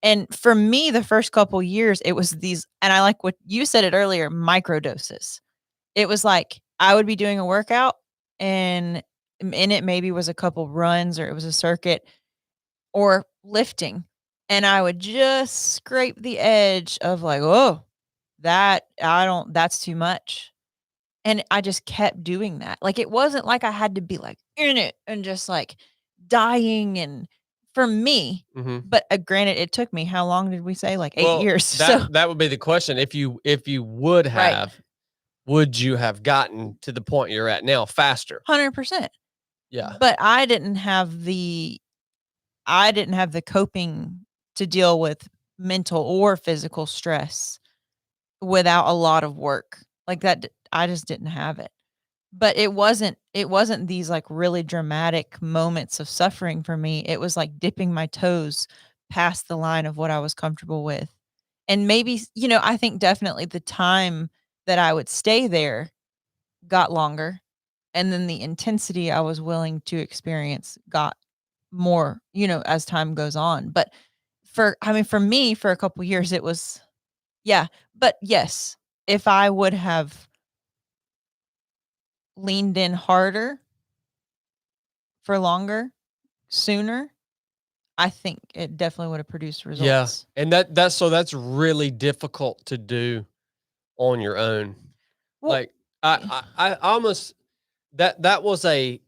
and for me the first couple years it was these, and I like what you said it earlier, micro doses. It was like I would be doing a workout and in it maybe was a couple runs or it was a circuit or lifting, and I would just scrape the edge of like, oh, that's too much. And I just kept doing that. Like, it wasn't like I had to be, like, in it and just, like, dying and for me, but, granted, it took me how long did we say? Like, 8 years. So That would be the question. If you would have, would you have gotten to the point you're at now faster? 100%. Yeah. But I didn't have the coping to deal with mental or physical stress without a lot of work. Like, that I just didn't have it. But it wasn't these, like, really dramatic moments of suffering for me. It was, like, dipping my toes past the line of what I was comfortable with. And maybe, I think definitely the time that I would stay there got longer, and then the intensity I was willing to experience got more, as time goes on. But for me, for a couple years, it was Yeah, but yes, if I would have leaned in harder for longer, sooner, I think it definitely would have produced Yeah. results. And that's really difficult to do on your own. Well, Like I almost that was I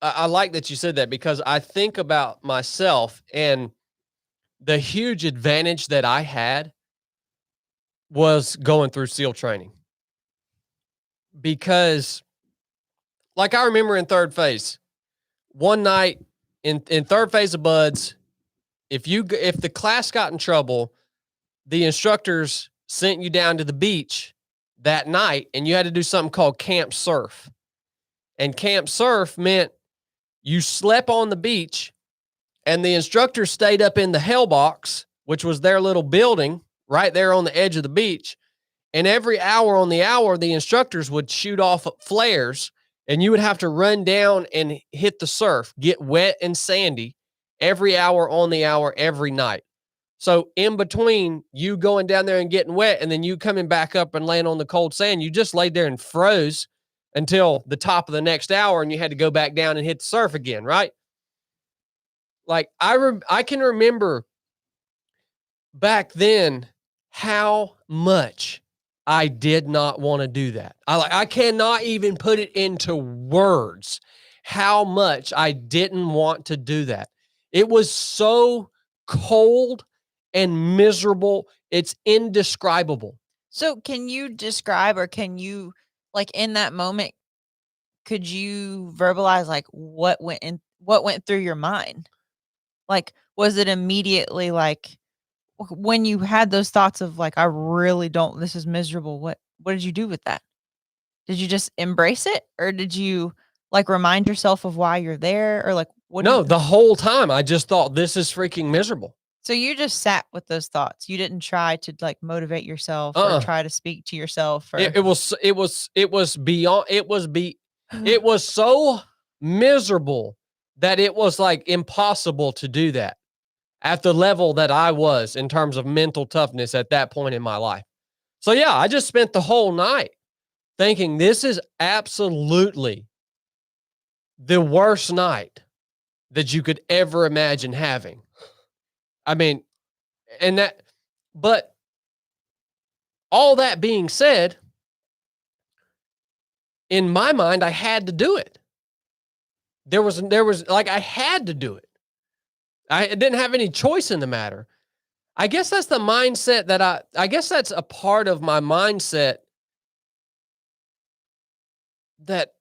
like that you said that because I think about myself and the huge advantage that I had was going through SEAL training. Because like I remember in third phase, one night in third phase of buds, if the class got in trouble, the instructors sent you down to the beach that night and you had to do something called camp surf. And camp surf meant you slept on the beach and the instructors stayed up in the hell box, which was their little building right there on the edge of the beach. And every hour on the hour, the instructors would shoot off flares and you would have to run down and hit the surf, get wet and sandy every hour on the hour, every night. So in between you going down there and getting wet and then you coming back up and laying on the cold sand, you just laid there and froze until the top of the next hour and you had to go back down and hit the surf again, right? Like I can remember back then how much I did not want to do that. I cannot even put it into words how much I didn't want to do that. It was so cold and miserable. It's indescribable. so can you describe, or can you, like, in that moment, could you verbalize like what went through your mind? Like, was it immediately like when you had those thoughts of like, I really don't, this is miserable. What did you do with that? Did you just embrace it, or did you like remind yourself of why you're there, or like what do you? No, the whole time I just thought this is freaking miserable. So you just sat with those thoughts. You didn't try to like motivate yourself or Uh-uh. try to speak to yourself, or It was beyond it was so miserable that it was like impossible to do that at the level that I was in terms of mental toughness at that point in my life. So yeah, I just spent the whole night thinking this is absolutely the worst night that you could ever imagine having. I mean, and that, but all that being said, in my mind, I had to do it. There was like, I had to do it. I didn't have any choice in the matter. I guess that's the mindset that I guess that's a part of my mindset that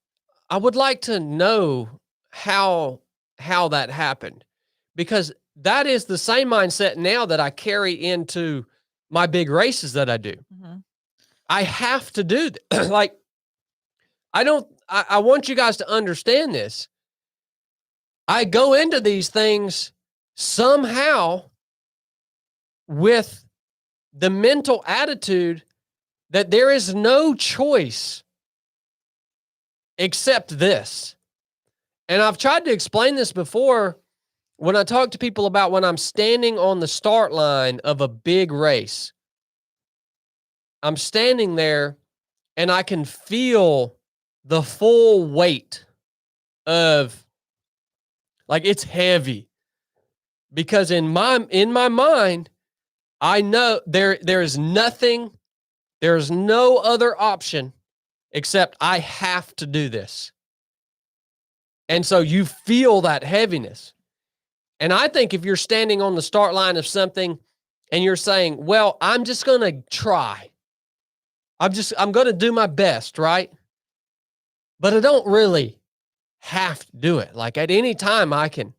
I would like to know how that happened, because that is the same mindset now that I carry into my big races that I do. Mhm. I have to do that. Like, I want you guys to understand this. I go into these things somehow with the mental attitude that there is no choice except this. And I've tried to explain this before when I talk to people about when I'm standing on the start line of a big race. I'm standing there and I can feel the full weight of, like, it's heavy, because in my mind, I know there is nothing, there's no other option except I have to do this. And so you feel that heaviness. And I think if you're standing on the start line of something and you're saying, well, I'm just going to try. I'm going to do my best, right? But I don't really have to do it. Like, at any time I can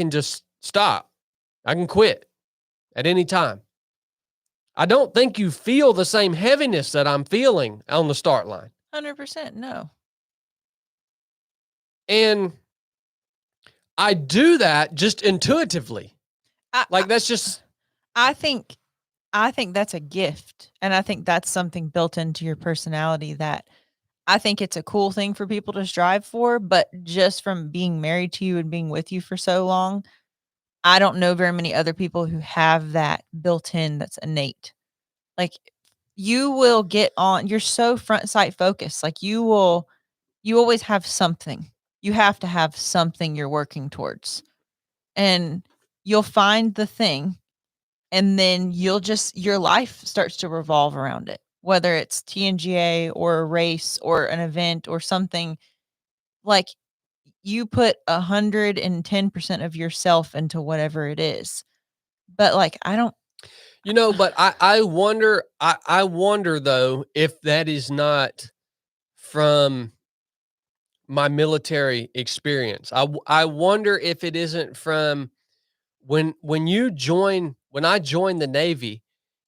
just stop. I can quit at any time. I don't think you feel the same heaviness that I'm feeling on the start line. 100% no. And I do that just intuitively. I, Like, that's just, I think that's a gift, and I think that's something built into your personality that I think it's a cool thing for people to strive for, but just from being married to you and being with you for so long, I don't know very many other people who have that built in that's innate. Like, you will get on, you're so front sight focused. Like, you always have something. You have to have something you're working towards. And you'll find the thing, and then your life starts to revolve around it. Whether it's TNGA or a race or an event or something, like, you put 110% of yourself into whatever it is. But like, I don't. But I wonder though, if that is not from my military experience. I wonder if it isn't from when I joined the Navy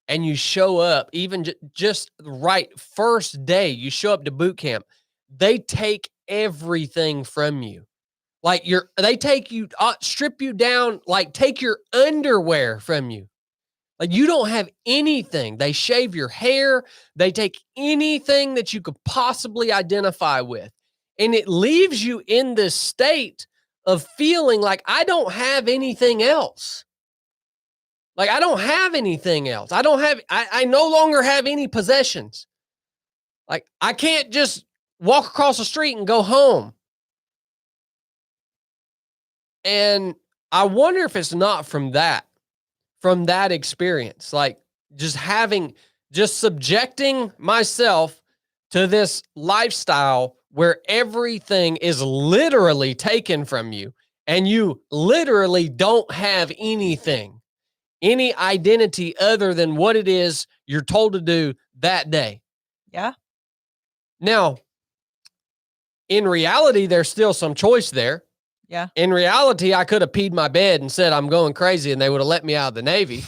and you show up, even just right first day, you show up to boot camp, they take everything from you. Like they take you, strip you down, like take your underwear from you. Like, you don't have anything. They shave your hair. They take anything that you could possibly identify with. And it leaves you in this state of feeling like, I don't have anything else. Like, I don't have anything else. I no longer have any possessions. Like, I can't just walk across the street and go home. And I wonder if it's not from that experience, like just subjecting myself to this lifestyle where everything is literally taken from you and you literally don't have anything, any identity other than what it is you're told to do that day. Yeah. Now, in reality, there's still some choice there. Yeah. In reality, I could have peed my bed and said I'm going crazy and they would have let me out of the Navy.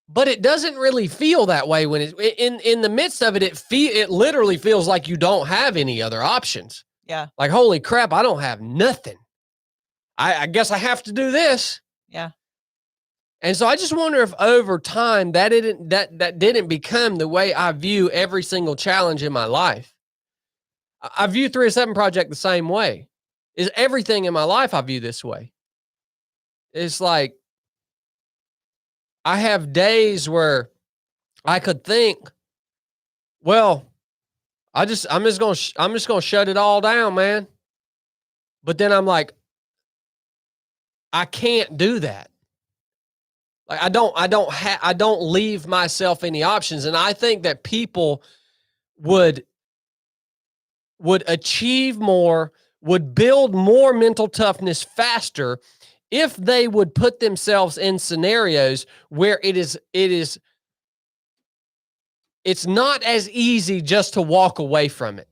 But it doesn't really feel that way when it's in the midst of it. It literally feels like you don't have any other options. Yeah. Like, holy crap, I don't have nothing. I guess I have to do this. Yeah. And so I just wonder if over time that didn't become the way I view every single challenge in my life. I view 307 Project the same way. Is everything in my life I view this way. It's like, I have days where I could think, well, I'm just going to shut it all down, man. But then I'm like, I can't do that. Like, I don't leave myself any options. And I think that people would achieve more, would build more mental toughness faster if they would put themselves in scenarios where it's not as easy just to walk away from it.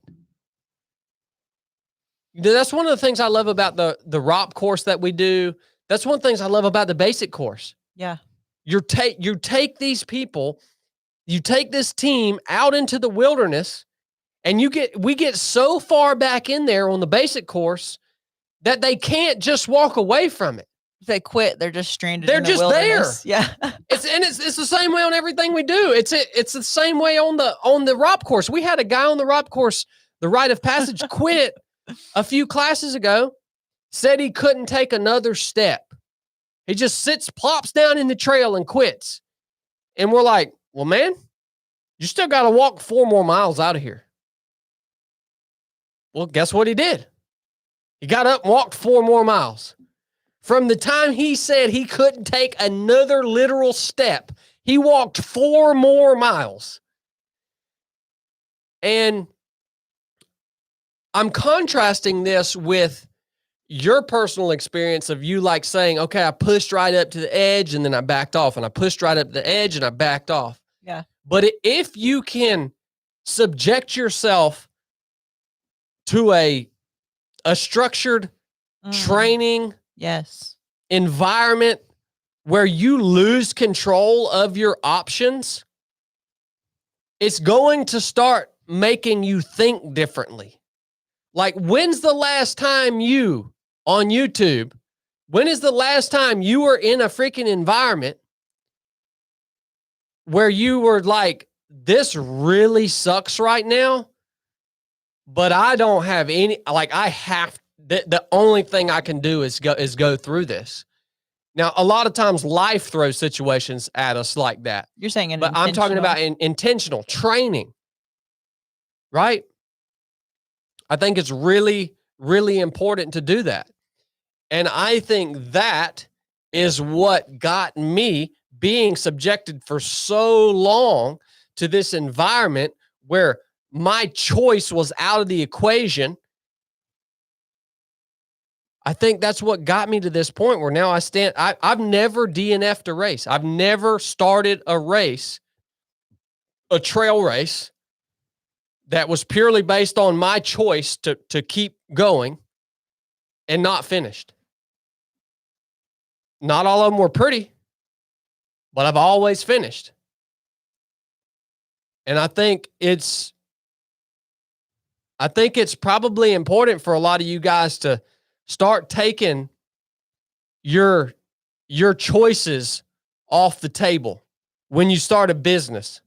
That's one of the things I love about the ROP course that we do. That's one of the things I love about the basic course. Yeah. You take these people, you take this team out into the wilderness, and we get so far back in there on the basic course that they can't just walk away from it. If they quit, they're just stranded. They're just there. Yeah. It's the same way on everything we do. It's the same way on the ROP course. We had a guy on the ROP course, the rite of passage, quit a few classes ago, said he couldn't take another step. He just plops down in the trail and quits. And we're like, well, man, you still got to walk 4 more miles out of here. Well, guess what he did? He got up and walked 4 more miles. From the time he said he couldn't take another literal step, he walked 4 more miles. And I'm contrasting this with your personal experience of you like saying, okay, I pushed right up to the edge and then I backed off, and I pushed right up to the edge and I backed off. Yeah. But if you can subject yourself to a structured training environment where you lose control of your options, it's going to start making you think differently. Like, when's the last time you, on YouTube, when is the last time you were in a freaking environment where you were like, this really sucks right now, but I don't have any, like, the only thing I can do is go through this. Now, a lot of times life throws situations at us like that. You're saying But I'm talking about intentional training, right? I think it's really, really important to do that. And I think that is what got me being subjected for so long to this environment where my choice was out of the equation. I think that's what got me to this point where now I've never DNF'd a race. I've never started a race, a trail race, that was purely based on my choice to keep going and not finished. Not all of them were pretty, but I've always finished. And I think it's probably important for a lot of you guys to start taking your choices off the table when you start a business.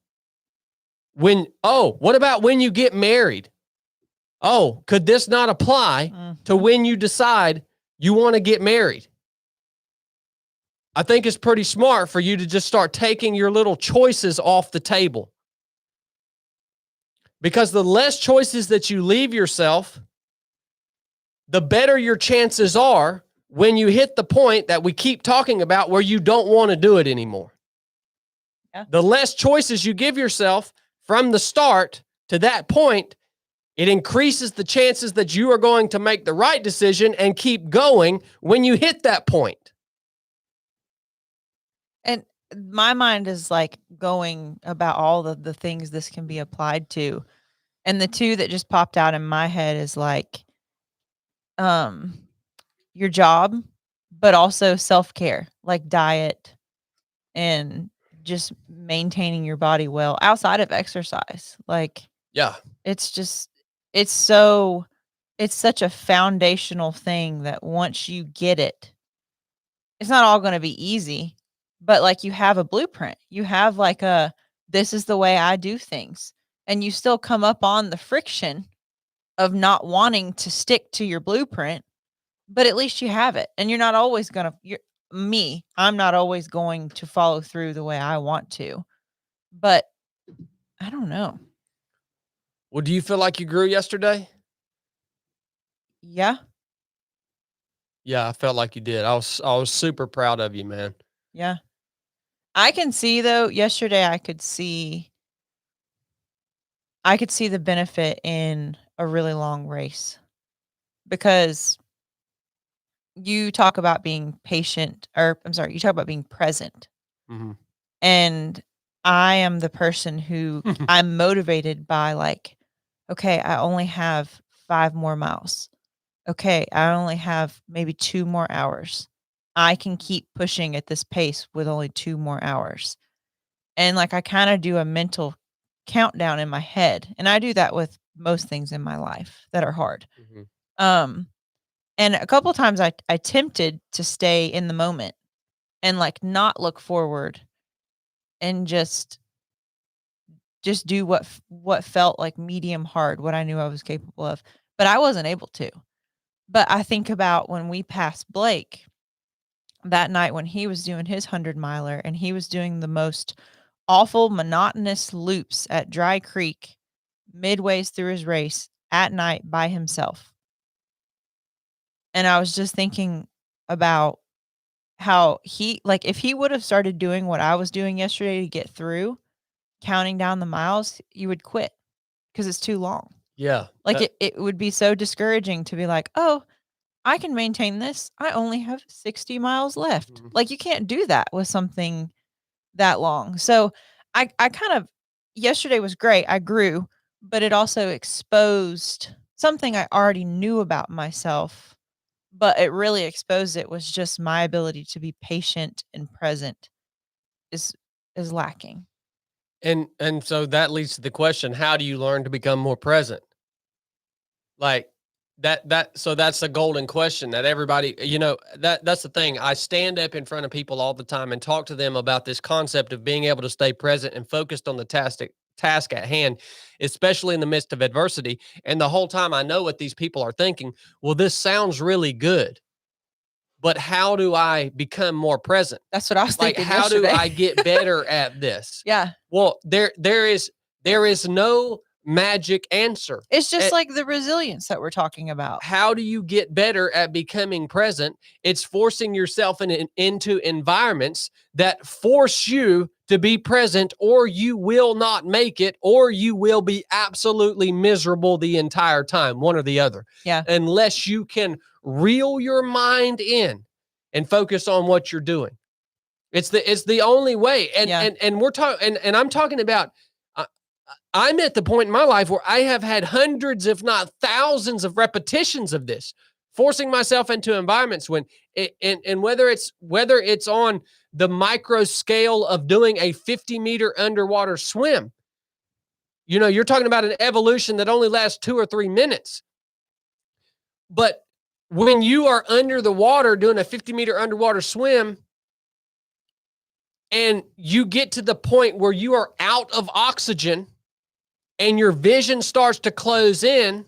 What about when you get married? Oh, could this not apply to when you decide you want to get married? I think it's pretty smart for you to just start taking your little choices off the table. Because the less choices that you leave yourself, the better your chances are when you hit the point that we keep talking about where you don't want to do it anymore. Yeah. The less choices you give yourself from the start to that point, it increases the chances that you are going to make the right decision and keep going when you hit that point. And my mind is like going about all of the things this can be applied to. And the two that just popped out in my head is like your job, but also self-care, like diet and just maintaining your body well outside of exercise. Like, yeah, it's such a foundational thing that once you get it, it's not all going to be easy, but like you have a blueprint. You have like this is the way I do things. And you still come up on the friction of not wanting to stick to your blueprint, but at least you have it. And you're not always going to, I'm not always going to follow through the way I want to, but I don't know. Well, do you feel like you grew yesterday? Yeah. Yeah, I felt like you did. I was super proud of you, man. Yeah. I can see though, yesterday I could see the benefit in a really long race, because you talk about being patient, or I'm sorry, you talk about being present. Mm-hmm. And I am the person who I'm motivated by, like, okay, I only have 5 more miles. Okay, I only have maybe 2 more hours. I can keep pushing at this pace with only 2 more hours. And like I kind of do a mental countdown in my head. And I do that with most things in my life that are hard. Mm-hmm. And a couple times I attempted to stay in the moment and like not look forward and just do what felt like medium hard, what I knew I was capable of. But I wasn't able to. But I think about when we passed Blake that night when he was doing his 100-miler and he was doing the most awful monotonous loops at Dry Creek midways through his race at night by himself. And I was just thinking about how if he would have started doing what I was doing yesterday to get through, counting down the miles, you would quit because it's too long. Yeah. Like it would be so discouraging to be like, oh, I can maintain this. I only have 60 miles left. Mm-hmm. Like you can't do that with something that long. So I kind of, yesterday was great. I grew, but it also exposed something I already knew about myself, but it really exposed it was just my ability to be patient and present is lacking. And so that leads to the question, how do you learn to become more present? Like so that's the golden question that everybody, that's the thing. I stand up in front of people all the time and talk to them about this concept of being able to stay present and focused on the task at hand, especially in the midst of adversity. And the whole time I know what these people are thinking. Well, this sounds really good, but how do I become more present? That's what I was Like, thinking how do yesterday. I get better at this? Yeah. Well, there is no magic answer. It's just like the resilience that we're talking about. How do you get better at becoming present? It's forcing yourself into environments that force you to be present, or you will not make it, or you will be absolutely miserable the entire time, one or the other. Yeah. Unless you can reel your mind in and focus on what you're doing. It's the only way. And we're talking, and I'm talking about, I'm at the point in my life where I have had hundreds, if not thousands, of repetitions of this, forcing myself into environments when and whether it's on the micro scale of doing a 50-meter underwater swim. You're talking about an evolution that only lasts 2 or 3 minutes. But when you are under the water doing a 50-meter underwater swim, and you get to the point where you are out of oxygen and your vision starts to close in,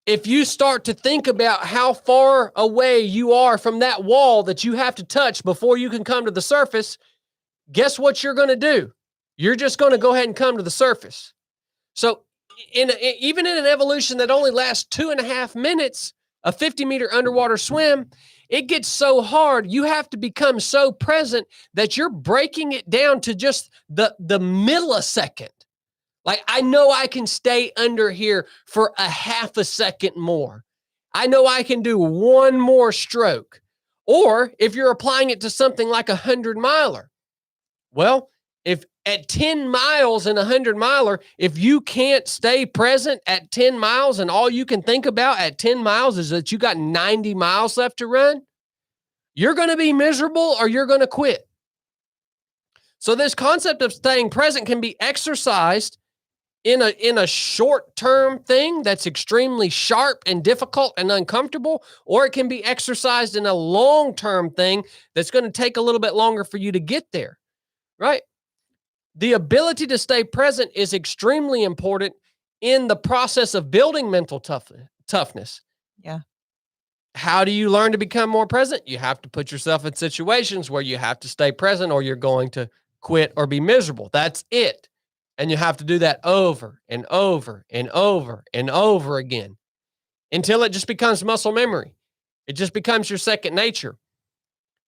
if you start to think about how far away you are from that wall that you have to touch before you can come to the surface, guess what you're going to do? You're just going to go ahead and come to the surface. So even in an evolution that only lasts 2.5 minutes, a 50-meter underwater swim, it gets so hard. You have to become so present that you're breaking it down to just the millisecond. Like, I know I can stay under here for a half a second more. I know I can do one more stroke. Or if you're applying it to something like 100-miler, well, if at 10 miles and 100-miler, if you can't stay present at 10 miles and all you can think about at 10 miles is that you got 90 miles left to run, you're going to be miserable or you're going to quit. So this concept of staying present can be exercised in a short-term thing that's extremely sharp and difficult and uncomfortable, or it can be exercised in a long-term thing that's going to take a little bit longer for you to get there, right? The ability to stay present is extremely important in the process of building mental toughness. Yeah. How do you learn to become more present? You have to put yourself in situations where you have to stay present or you're going to quit or be miserable. That's it. And you have to do that over and over and over and over again until it just becomes muscle memory. It just becomes your second nature.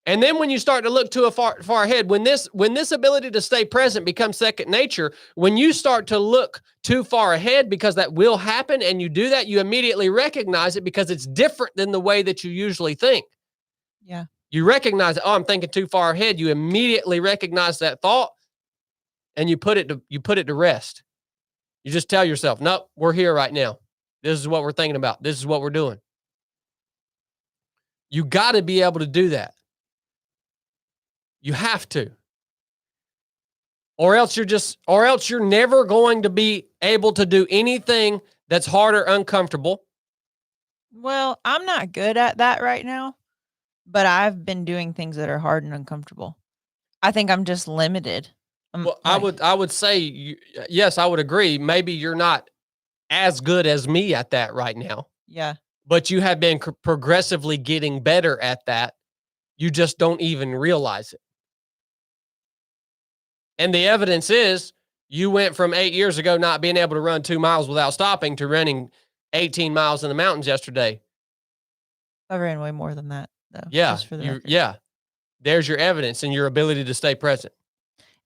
And then when you start to look too far ahead, when this ability to stay present becomes second nature, when you start to look too far ahead, because that will happen, and you do that, you immediately recognize it because it's different than the way that you usually think. Yeah. You recognize, oh, I'm thinking too far ahead. You immediately recognize that thought and you put it to rest. You just tell yourself, nope, we're here right now. This is what we're thinking about. This is what we're doing. You got to be able to do that. You have to. Or else you're never going to be able to do anything that's hard or uncomfortable. Well, I'm not good at that right now, but I've been doing things that are hard and uncomfortable. I think I'm just limited. Well, I would say, yes, I would agree. Maybe you're not as good as me at that right now. Yeah. But you have been progressively getting better at that. You just don't even realize it. And the evidence is you went from 8 years ago not being able to run 2 miles without stopping to running 18 miles in the mountains yesterday. I ran way more than that, though. Yeah. Just for the record. Yeah. There's your evidence and your ability to stay present.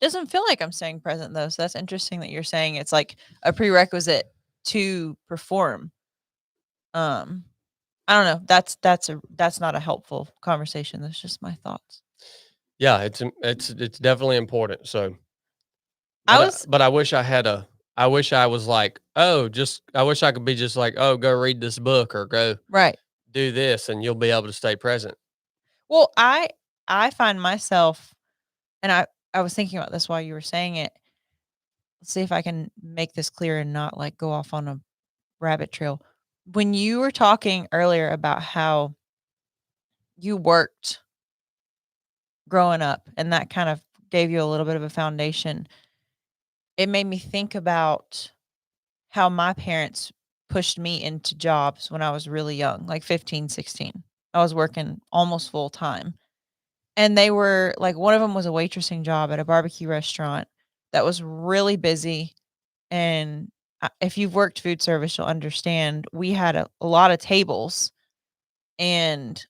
Doesn't feel like I'm staying present, though. So that's interesting that you're saying it's like a prerequisite to perform. I don't know. That's not a helpful conversation. That's just my thoughts. Yeah, it's definitely important. So But I wish I was like, I wish I could be just like, oh, go read this book or go right. do this and you'll be able to stay present. Well, I find myself, and I was thinking about this while you were saying it. Let's see if I can make this clear and not like go off on a rabbit trail. When you were talking earlier about how you worked growing up and that kind of gave you a little bit of a foundation, it made me think about how my parents pushed me into jobs when I was really young, like 15, 16. I was working almost full time. And they were like, one of them was a waitressing job at a barbecue restaurant that was really busy. And if you've worked food service, you'll understand we had a lot of tables, and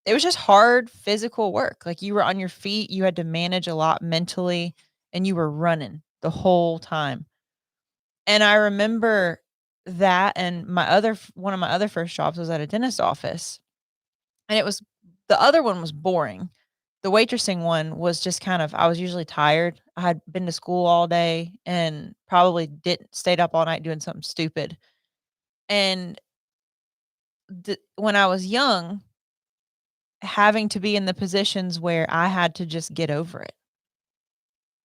it was just hard physical work. Like, you were on your feet, you had to manage a lot mentally, and you were running the whole time. And I remember that, and one of my other first jobs was at a dentist office, and the other one was boring. The waitressing one was just kind of, I was usually tired. I had been to school all day and probably didn't stayed up all night doing something stupid. And when I was young, having to be in the positions where I had to just get over it.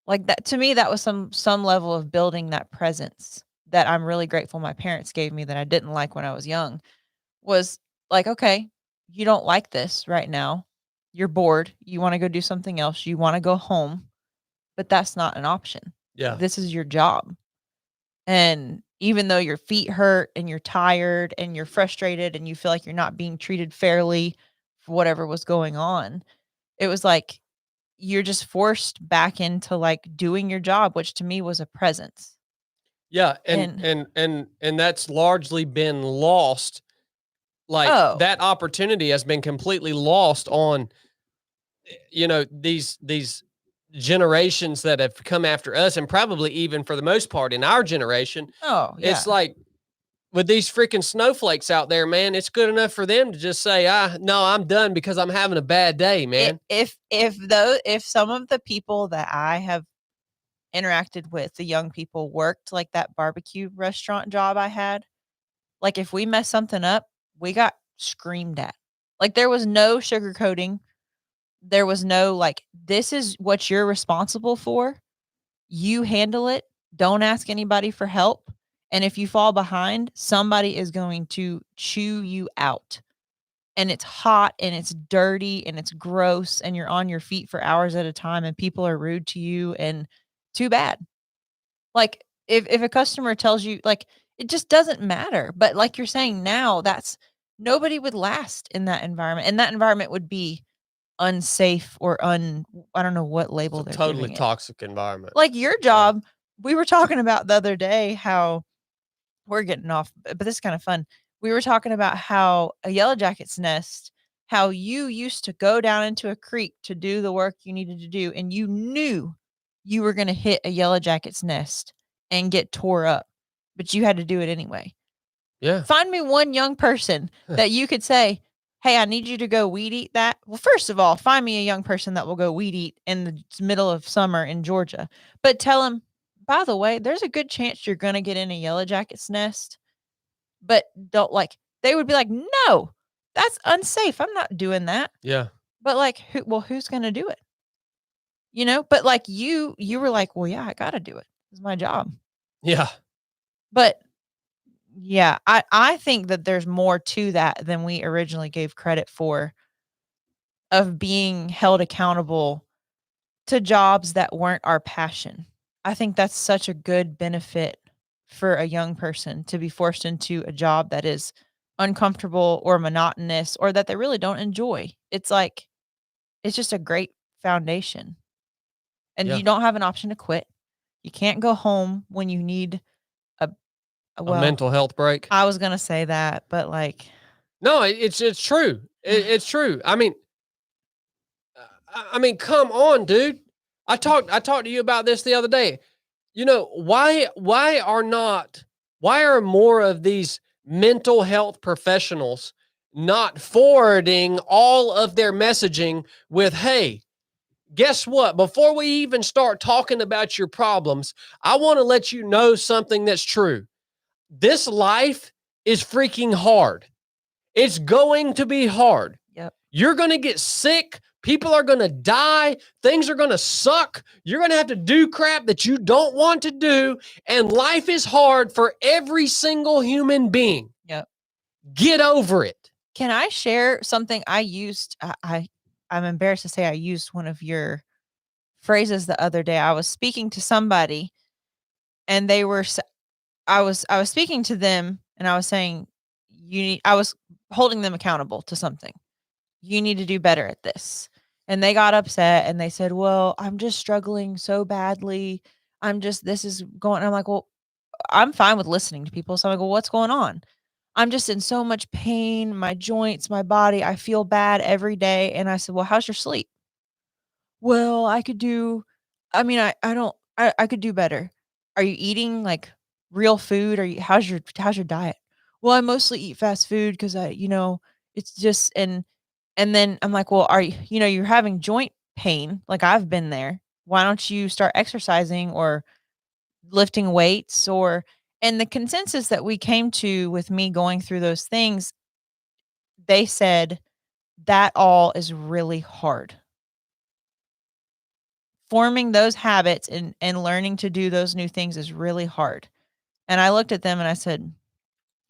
Like, that to me, that was some level of building that presence that I'm really grateful my parents gave me that I didn't like when I was young. Was like, "Okay, you don't like this right now. You're bored. You wanna go do something else. You wanna go home, but that's not an option. Yeah. This is your job." And even though your feet hurt and you're tired and you're frustrated and you feel like you're not being treated fairly for whatever was going on, it was like you're just forced back into, like, doing your job, which to me was a presence. Yeah, And and that's largely been lost. Like, oh, that opportunity has been completely lost on, these generations that have come after us, and probably even for the most part in our generation. oh, It's yeah. like, with these freaking snowflakes out there, man, it's good enough for them to just say, no, I'm done because I'm having a bad day, man." If some of the people that I have interacted with, the young people, worked like that barbecue restaurant job I had, like, if we messed something up, we got screamed at. Like, there was no sugarcoating. There was no, like, "This is what you're responsible for. You handle it. Don't ask anybody for help. And if you fall behind, somebody is going to chew you out." And it's hot and it's dirty and it's gross and you're on your feet for hours at a time and people are rude to you, and too bad. Like, if a customer tells you, like, it just doesn't matter. But like you're saying now, that's nobody would last in that environment. And that environment would be unsafe or I don't know what It's a label they're totally giving it. toxic environment. Like your Yeah. job, we were talking about the other day how we're getting off, but this is kind of fun. We were talking about how a yellow jacket's nest, how you used to go down into a creek to do the work you needed to do, and you knew you were going to hit a yellow jacket's nest and get tore up, but you had to do it anyway. Yeah. Find me one young person that you could say, "Hey, I need you to go weed eat that." Well, first of all, find me a young person that will go weed eat in the middle of summer in Georgia. But tell him, "By the way, there's a good chance you're gonna get in a yellow jacket's nest, but don't," like, they would be like, "No, that's unsafe. I'm not doing that." Yeah. But like, who's gonna do it? But like you were like, "Well, yeah, I gotta do it. It's my job." Yeah. But yeah, I think that there's more to that than we originally gave credit for, of being held accountable to jobs that weren't our passion. I think that's such a good benefit for a young person to be forced into a job that is uncomfortable or monotonous or that they really don't enjoy. It's like it's just a great foundation. And Yeah. you don't have an option to quit. You can't go home when you need a A well, mental health break. I was gonna say that, but like No, it's true. It's true. I mean, come on, dude. I talked to you about this the other day. Why are more of these mental health professionals not forwarding all of their messaging with, "Hey, guess what? Before we even start talking about your problems, I want to let you know something that's true. This life is freaking hard. It's going to be hard. yep. You're going to get sick. People are going to die. Things are going to suck. You're going to have to do crap that you don't want to do. And life is hard for every single human being. Yep. Get over it." Can I share something I used? I'm embarrassed to say I used one of your phrases the other day. I was speaking to somebody and they were I was speaking to them and I was saying I was holding them accountable to something. You need to do better at this. And they got upset and they said, "Well, I'm just struggling so badly. This is going." I'm like, "Well, I'm fine with listening to people." So I'm like, "Well, what's going on?" "I'm just in so much pain, my joints, my body. I feel bad every day." And I said, "Well, how's your sleep?" "Well, I could do I mean, I don't I could do better." "Are you eating, like, real food? Are you how's your diet?" "Well, I mostly eat fast food because it's just." And then I'm like, "Well, you're having joint pain, like, I've been there. Why don't you start exercising or lifting weights?" And the consensus that we came to with me going through those things, they said, "That all is really hard." Forming those habits and learning to do those new things is really hard. And I looked at them and I said,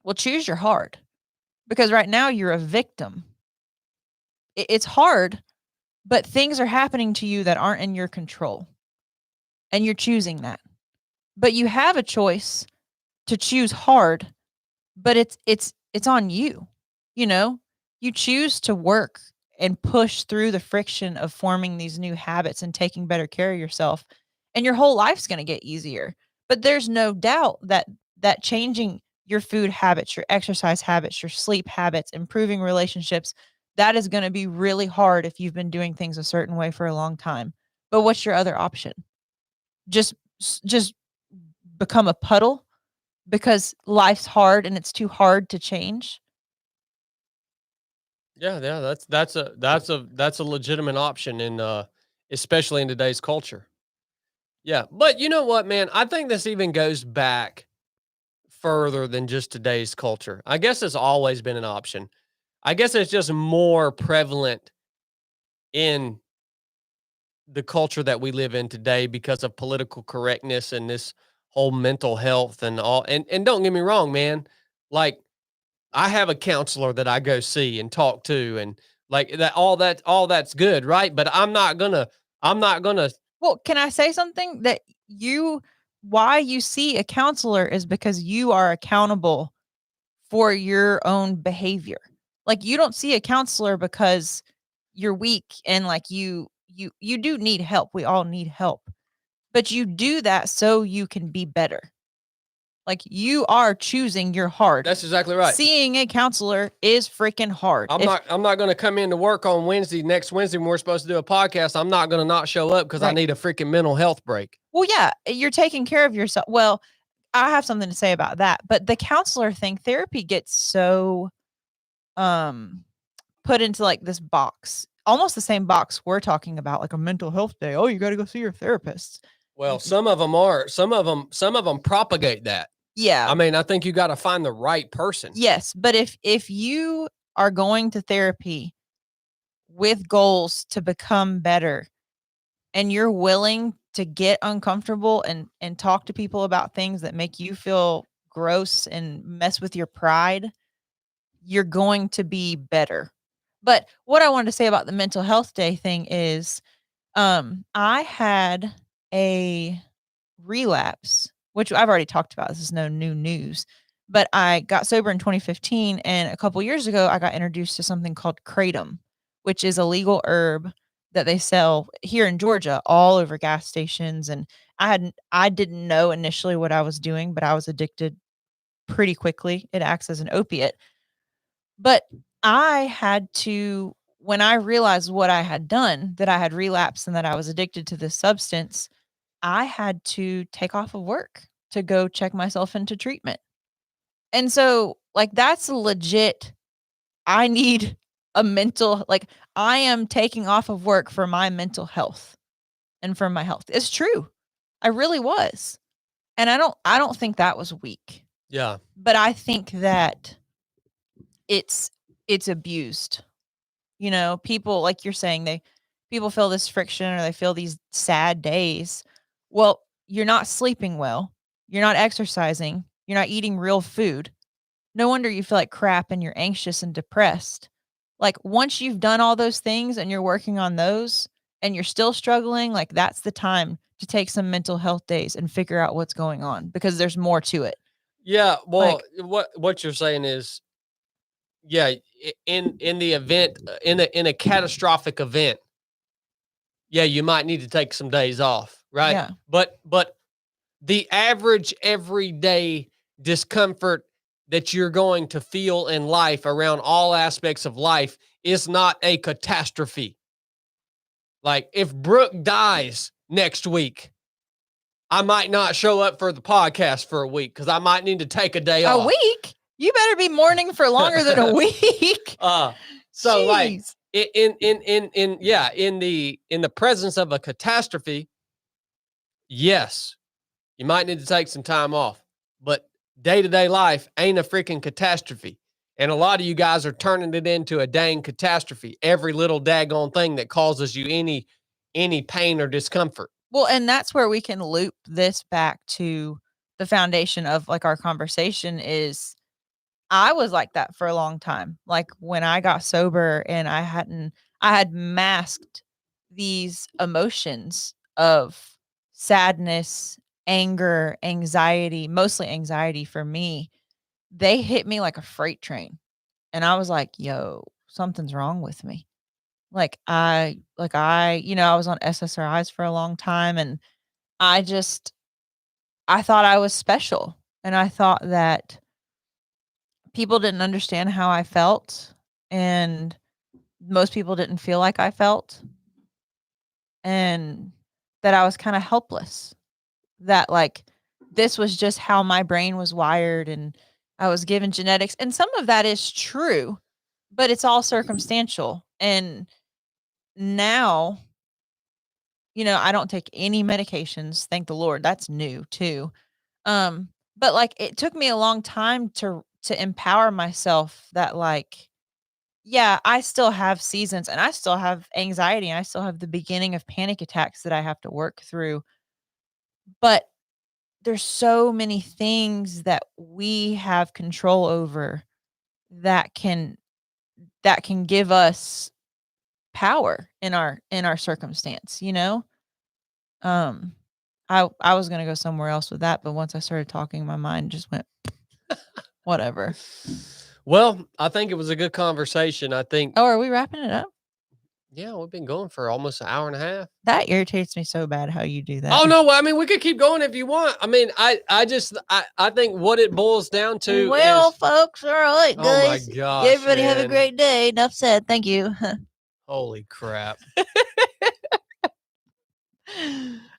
"Well, choose your hard, because right now you're a victim. It's hard, but things are happening to you that aren't in your control, and you're choosing that. But you have a choice to choose hard, but it's on you. You know, you choose to work and push through the friction of forming these new habits and taking better care of yourself, and your whole life's going to get easier. But there's no doubt that changing your food habits, your exercise habits, your sleep habits, improving relationships, that is going to be really hard if you've been doing things a certain way for a long time. But what's your other option? Just become a puddle because life's hard and it's too hard to change. Yeah, yeah, that's a legitimate option in especially in today's culture. Yeah, but you know what, man? I think this even goes back further than just today's culture. I guess it's always been an option. I guess it's just more prevalent in the culture that we live in today because of political correctness and this whole mental health and all. And don't get me wrong, man. Like I have a counselor that I go see and talk to, and like all that's good, right? But I'm not gonna Well, can I say something that you why you see a counselor is because you are accountable for your own behavior. Like you don't see a counselor because you're weak and like you do need help. We all need help. But you do that so you can be better. Like you are choosing your hard. That's exactly right. Seeing a counselor is freaking hard. I'm not gonna come into work on next Wednesday when we're supposed to do a podcast. I'm not gonna not show up because I Right. need a freaking mental health break. Well, yeah, you're taking care of yourself. Well, I have something to say about that. But the counselor thing, therapy gets so um put into like this box, almost the same box we're talking about, like a mental health day. Oh, you got to go see your therapist. Well, some of them are. Some of them propagate that. Yeah. I mean, I think you got to find the right person. Yes, but if you are going to therapy with goals to become better and you're willing to get uncomfortable and talk to people about things that make you feel gross and mess with your pride, you're going to be better. But what I wanted to say about the mental health day thing is I had a relapse, which I've already talked about. This is no new news. But I got sober in 2015, and a couple years ago, I got introduced to something called kratom, which is a legal herb that they sell here in Georgia all over gas stations. And I didn't know initially what I was doing, but I was addicted pretty quickly. It acts as an opiate. But I had to, when I realized what I had done, that I had relapsed and that I was addicted to this substance, I had to take off of work to go check myself into treatment. And so, like, that's legit. I need a mental, like, I am taking off of work for my mental health and for my health. It's true. I really was. And I don't think that was weak. Yeah. But I think that it's it's abused. People like you're saying, people feel this friction or they feel these sad days. Well, you're not sleeping well. You're not exercising. You're not eating real food. No wonder you feel like crap and you're anxious and depressed. Like once you've done all those things and you're working on those and you're still struggling, like that's the time to take some mental health days and figure out what's going on, because there's more to it. Yeah. Well, Like, what you're saying is, yeah, in the event, in a catastrophic event, yeah, you might need to take some days off, right? yeah. But the average everyday discomfort that you're going to feel in life around all aspects of life is not a catastrophe. Like if Brooke dies next week, I might not show up for the podcast for a week because I might need to take a day A off. week? You better be mourning for longer than a week. So like Jeez. in the presence of a catastrophe, yes, you might need to take some time off, but day-to-day life ain't a freaking catastrophe. And a lot of you guys are turning it into a dang catastrophe. Every little daggone thing that causes you any pain or discomfort. Well, and that's where we can loop this back to the foundation of like our conversation is I was like that for a long time. Like when I got sober and I had masked these emotions of sadness, anger, anxiety, mostly anxiety for me. They hit me like a freight train. And I was like, yo, something's wrong with me. I was on SSRIs for a long time, and I just I thought I was special, and I thought that people didn't understand how I felt, and most people didn't feel like I felt, and that I was kind of helpless. That like this was just how my brain was wired, and I was given genetics, and some of that is true, but it's all circumstantial. And now, I don't take any medications, thank the Lord. That's new too. But like it took me a long time to empower myself that like, yeah, I still have seasons and I still have anxiety and I still have the beginning of panic attacks that I have to work through. But there's so many things that we have control over that can give us power in our circumstance, you know? Um I was gonna go somewhere else with that, but once I started talking, my mind just went whatever. Well, I think it was a good conversation. I think, Oh, are we wrapping it up? yeah, we've been going for almost an hour and a half. That irritates me so bad how you do that. Oh no, I mean we could keep going if you want. I mean, I think what it boils down to Well, is, folks, all right, oh my guys. gosh, Everybody have a man. great day. Enough said. Thank you. Holy crap.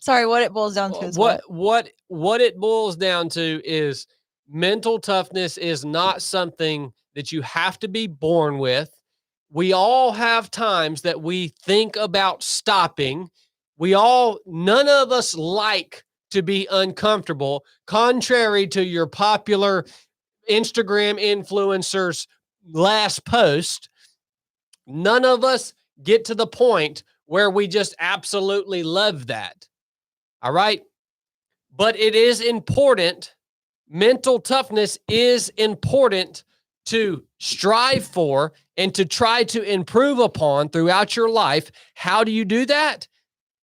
Sorry, what it boils down to is What what? what it boils down to is mental toughness is not something that you have to be born with. We all have times that we think about stopping. None of us like to be uncomfortable, contrary to your popular Instagram influencers' last post. None of us get to the point where we just absolutely love that. All right. But it is important. Mental toughness is important to strive for and to try to improve upon throughout your life. How do you do that?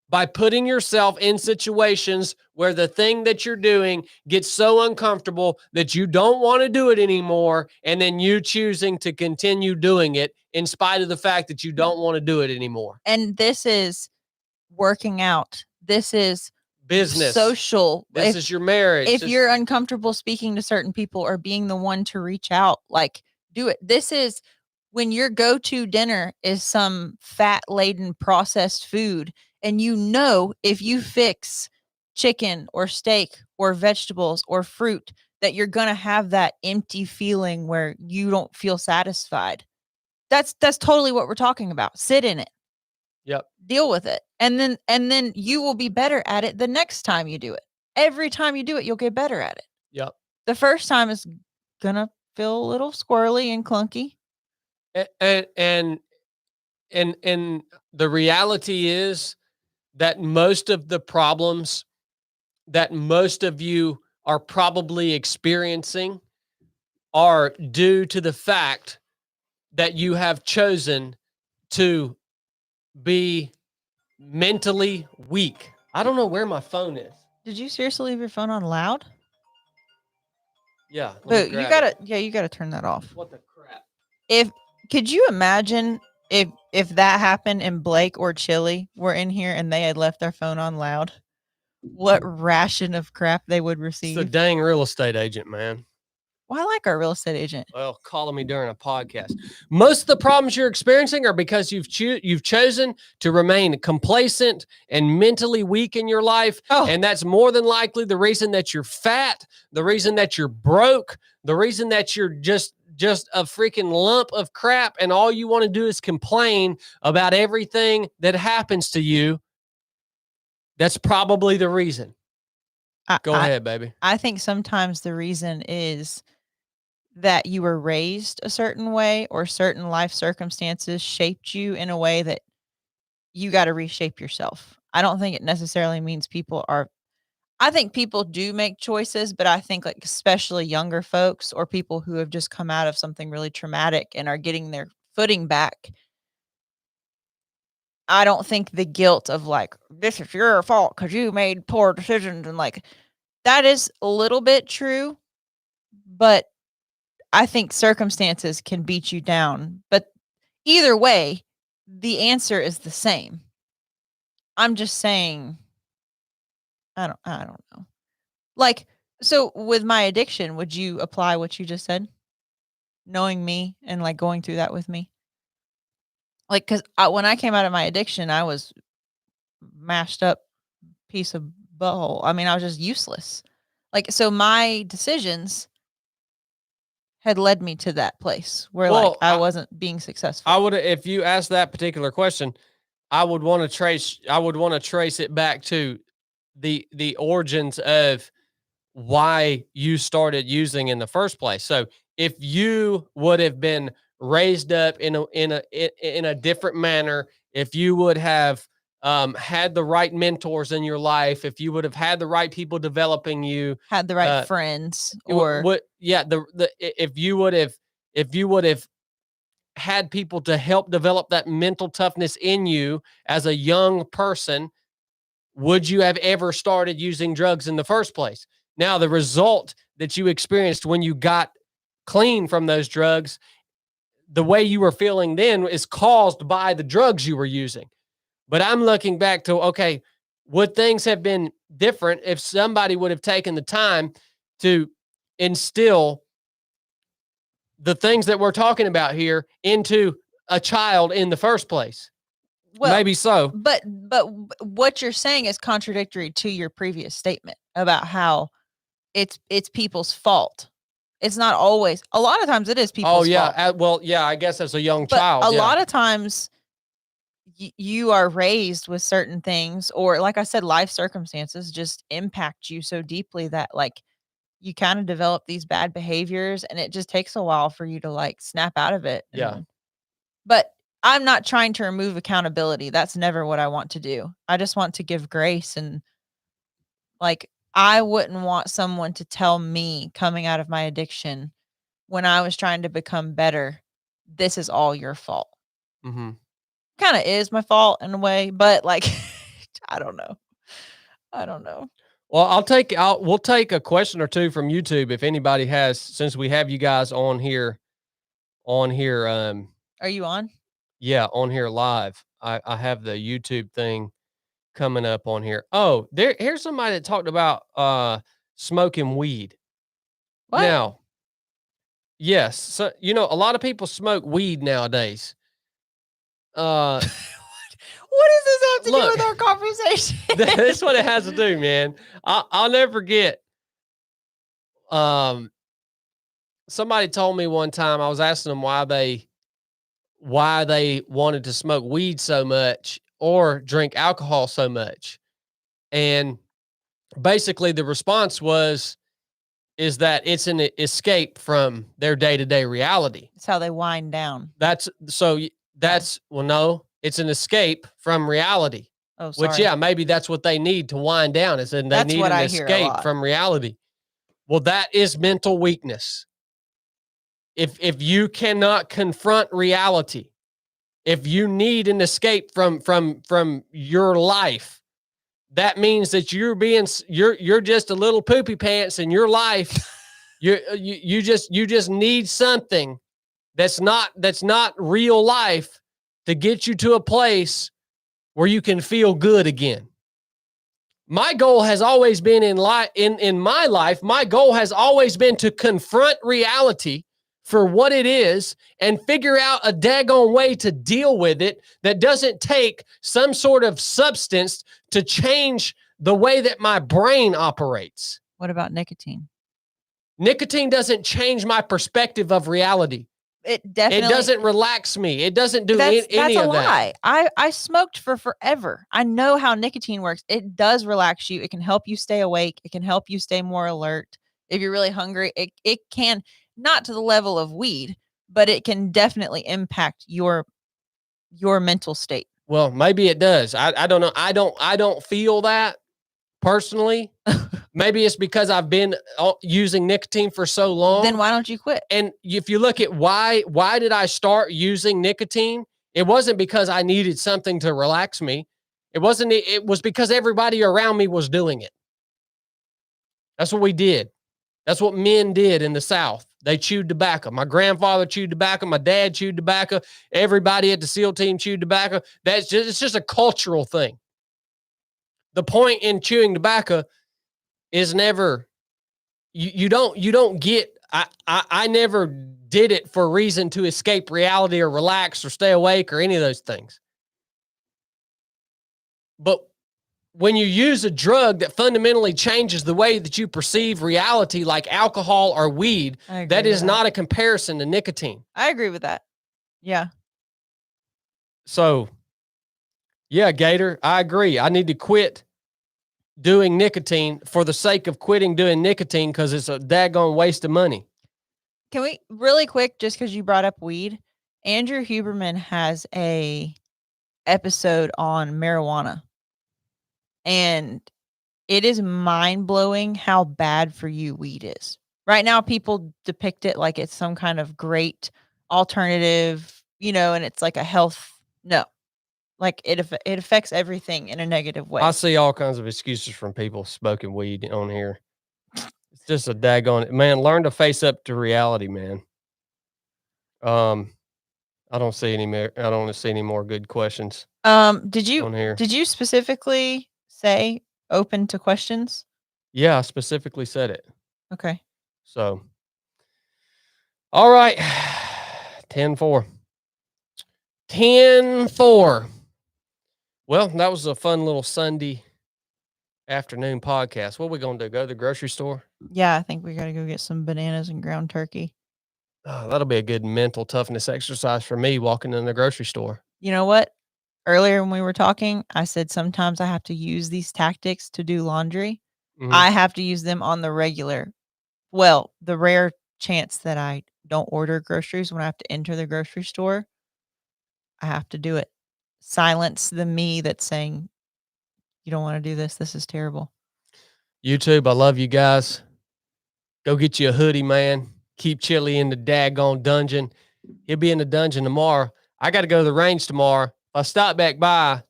By putting yourself in situations where the thing that you're doing gets so uncomfortable that you don't want to do it anymore, and then you choosing to continue doing it in spite of the fact that you don't want to do it anymore. And this is working out. This is Business. social. This is your marriage. If you're uncomfortable speaking to certain people or being the one to reach out, like do it. This is when your go-to dinner is some fat-laden processed food, and if you fix chicken or steak or vegetables or fruit, that you're gonna have that empty feeling where you don't feel satisfied. That's totally what we're talking about. Sit in it. Yep. Deal with it. And then you will be better at it the next time you do it. Every time you do it, you'll get better at it. Yep. The first time is gonna feel a little squirrely and clunky. And the reality is that most of the problems that most of you are probably experiencing are due to the fact that you have chosen to be mentally weak. I don't know where my phone is. Did you seriously leave your phone on loud? Yeah, let me But you grab it. gotta, you gotta turn that off. What the crap? If could you imagine if that happened and Blake or Chili were in here and they had left their phone on loud, what ration of crap they would It's the receive? dang real estate agent, man. Well, I like our real estate agent. Well, calling me during a podcast. Most of the problems you're experiencing are because you've chosen to remain complacent and mentally weak in your life, and that's more than likely the reason that you're fat, the reason that you're broke, the reason that you're just a freaking lump of crap, and all you want to do is complain about everything that happens to you. That's probably the reason. Go ahead, baby. I think sometimes the reason is that you were raised a certain way or certain life circumstances shaped you in a way that you got to reshape yourself. I don't think it necessarily means I think people do make choices, but I think like especially younger folks or people who have just come out of something really traumatic and are getting their footing back. I don't think the guilt of like, this is your fault because you made poor decisions and like that is a little bit true, but I think circumstances can beat you down. But either way, the answer is the same. I'm just saying, I don't know. Like, so with my addiction, would you apply what you just said? Knowing me and like going through that with me? Like, cause when I came out of my addiction, I was mashed up piece of butthole. I mean, I was just useless. Like, so my decisions had led me to that place where like I wasn't being successful. I would, if you asked that particular question, I would want to trace it back to the origins of why you started using in the first place. So if you would have been raised up in a different manner, if you would have had the right mentors in your life, if you would have had the right people developing you, had the right friends, or if you would have had people to help develop that mental toughness in you as a young person, would you have ever started using drugs in the first place? Now, the result that you experienced when you got clean from those drugs, the way you were feeling then is caused by the drugs you were using. But I'm looking back to, okay, would things have been different if somebody would have taken the time to instill the things that we're talking about here into a child in the first place? Well, maybe so. But what you're saying is contradictory to your previous statement about how it's people's fault. It's not always. A lot of times it is people's fault. Well, yeah, I guess as a young child. A lot of times you are raised with certain things, or like I said, life circumstances just impact you so deeply that like you kind of develop these bad behaviors, and it just takes a while for you to like snap out of it. But I'm not trying to remove accountability. That's never what I want to do. I just want to give grace, and like I wouldn't want someone to tell me coming out of my addiction when I was trying to become better, this is all your fault. Mm-hmm. Kind of is my fault in a way, but like, I don't know. Well, we'll take a question or two from YouTube if anybody has, since we have you guys on here. Are you on? Yeah, on here live. I have the YouTube thing coming up on here. Oh, here's somebody that talked about smoking weed. What? Now, yes, so a lot of people smoke weed nowadays. What does this have to do with our conversation? That's what it has to do, man. I'll never forget. Somebody told me one time, I was asking them why they wanted to smoke weed so much or drink alcohol so much. And basically the response is that it's an escape from their day-to-day reality. It's how they wind down. Well, no, it's an escape from reality. Oh, sorry. Which, yeah, maybe that's what they need to wind down, is that they need an escape from reality. Well, that is mental weakness. If you cannot confront reality, If you need an escape from your life, that means that you're just a little poopy pants in your life. You just need something that's not real life to get you to a place where you can feel good again. My goal has always been in my life, my goal has always been to confront reality for what it is and figure out a daggone way to deal with it that doesn't take some sort of substance to change the way that my brain operates. What about nicotine? Nicotine doesn't change my perspective of reality. It definitely It doesn't relax me. It doesn't do any of that. I smoked for forever. I know how nicotine works. It does relax you. It can help you stay awake. It can help you stay more alert. If you're really hungry, it can, not to the level of weed, but it can definitely impact your mental state. Well, maybe it does. I don't know. I don't feel that personally. Maybe it's because I've been using nicotine for so long. Then why don't you quit? And if you look at why did I start using nicotine? It wasn't because I needed something to relax me. It was because everybody around me was doing it. That's what we did. That's what men did in the South. They chewed tobacco. My grandfather chewed tobacco. My dad chewed tobacco. Everybody at the SEAL team chewed tobacco. It's just a cultural thing. The point in chewing tobacco is never, you don't get, I never did it for a reason to escape reality or relax or stay awake or any of those things. But when you use a drug that fundamentally changes the way that you perceive reality, like alcohol or weed, that is not a comparison to nicotine. I agree with that. Yeah. So, yeah, Gator, I agree. I need to quit doing nicotine for the sake of quitting doing nicotine because it's a daggone waste of money. Can we really quick, just because you brought up weed, Andrew Huberman has a episode on marijuana, and it is mind-blowing how bad for you weed is. Right now, people depict it like it's some kind of great alternative, and it's like a health. No, like it affects everything in a negative way. I see all kinds of excuses from people smoking weed on here. It's just a daggone, man, learn to face up to reality, man. I don't see any more good questions. Did you on here? Did you specifically say open to questions? Yeah, I specifically said it. Okay. So, all right. 10-4. 10-4. Well, that was a fun little Sunday afternoon podcast. What are we going to do? Go to the grocery store? Yeah, I think we got to go get some bananas and ground turkey. Oh, that'll be a good mental toughness exercise for me walking in the grocery store. You know what? Earlier when we were talking, I said sometimes I have to use these tactics to do laundry. Mhm. I have to use them on the regular. Well, the rare chance that I don't order groceries when I have to enter the grocery store, I have to do it. Silence the me that's saying, you don't want to do this. This is terrible. YouTube, I love you guys. Go get you a hoodie, man. Keep Chili in the daggone dungeon. He'll be in the dungeon tomorrow. I got to go to the range tomorrow. If I stop back by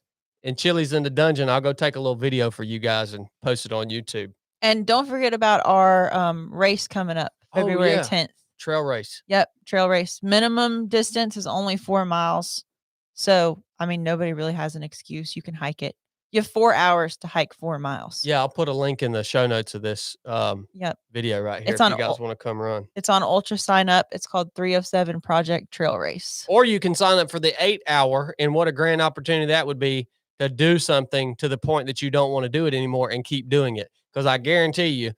and Chili's in the dungeon, I'll go take a little video for you guys and post it on YouTube. And don't forget about our race coming up, February 10th. Trail race. Yep, trail race. Minimum distance is only 4 miles. So, I mean, nobody really has an excuse. You can hike it. You have 4 hours to hike 4 miles. Yeah, I'll put a link in the show notes of this video right here if you guys want to come run. It's on Ultra Sign Up. It's called 307 Project Trail Race. Or you can sign up for the 8 hour, and what a grand opportunity that would be to do something to the point that you don't want to do it anymore and keep doing it. Because I guarantee you,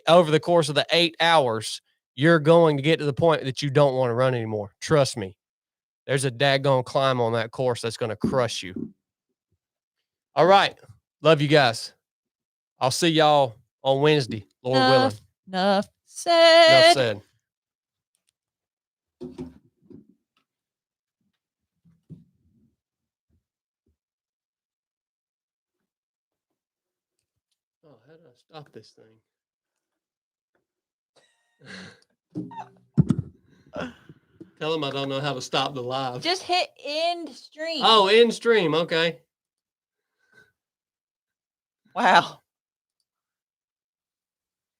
over the course of the 8 hours, you're going to get to the point that you don't want to run anymore. Trust me. There's a daggone climb on that course that's going to crush you. All right. Love you guys. I'll see y'all on Wednesday, Lord willing. Enough said. Enough said. Oh, how did I stop this thing? Tell them I don't know how to stop the live. Just hit end stream. Oh, end stream. Okay. Wow.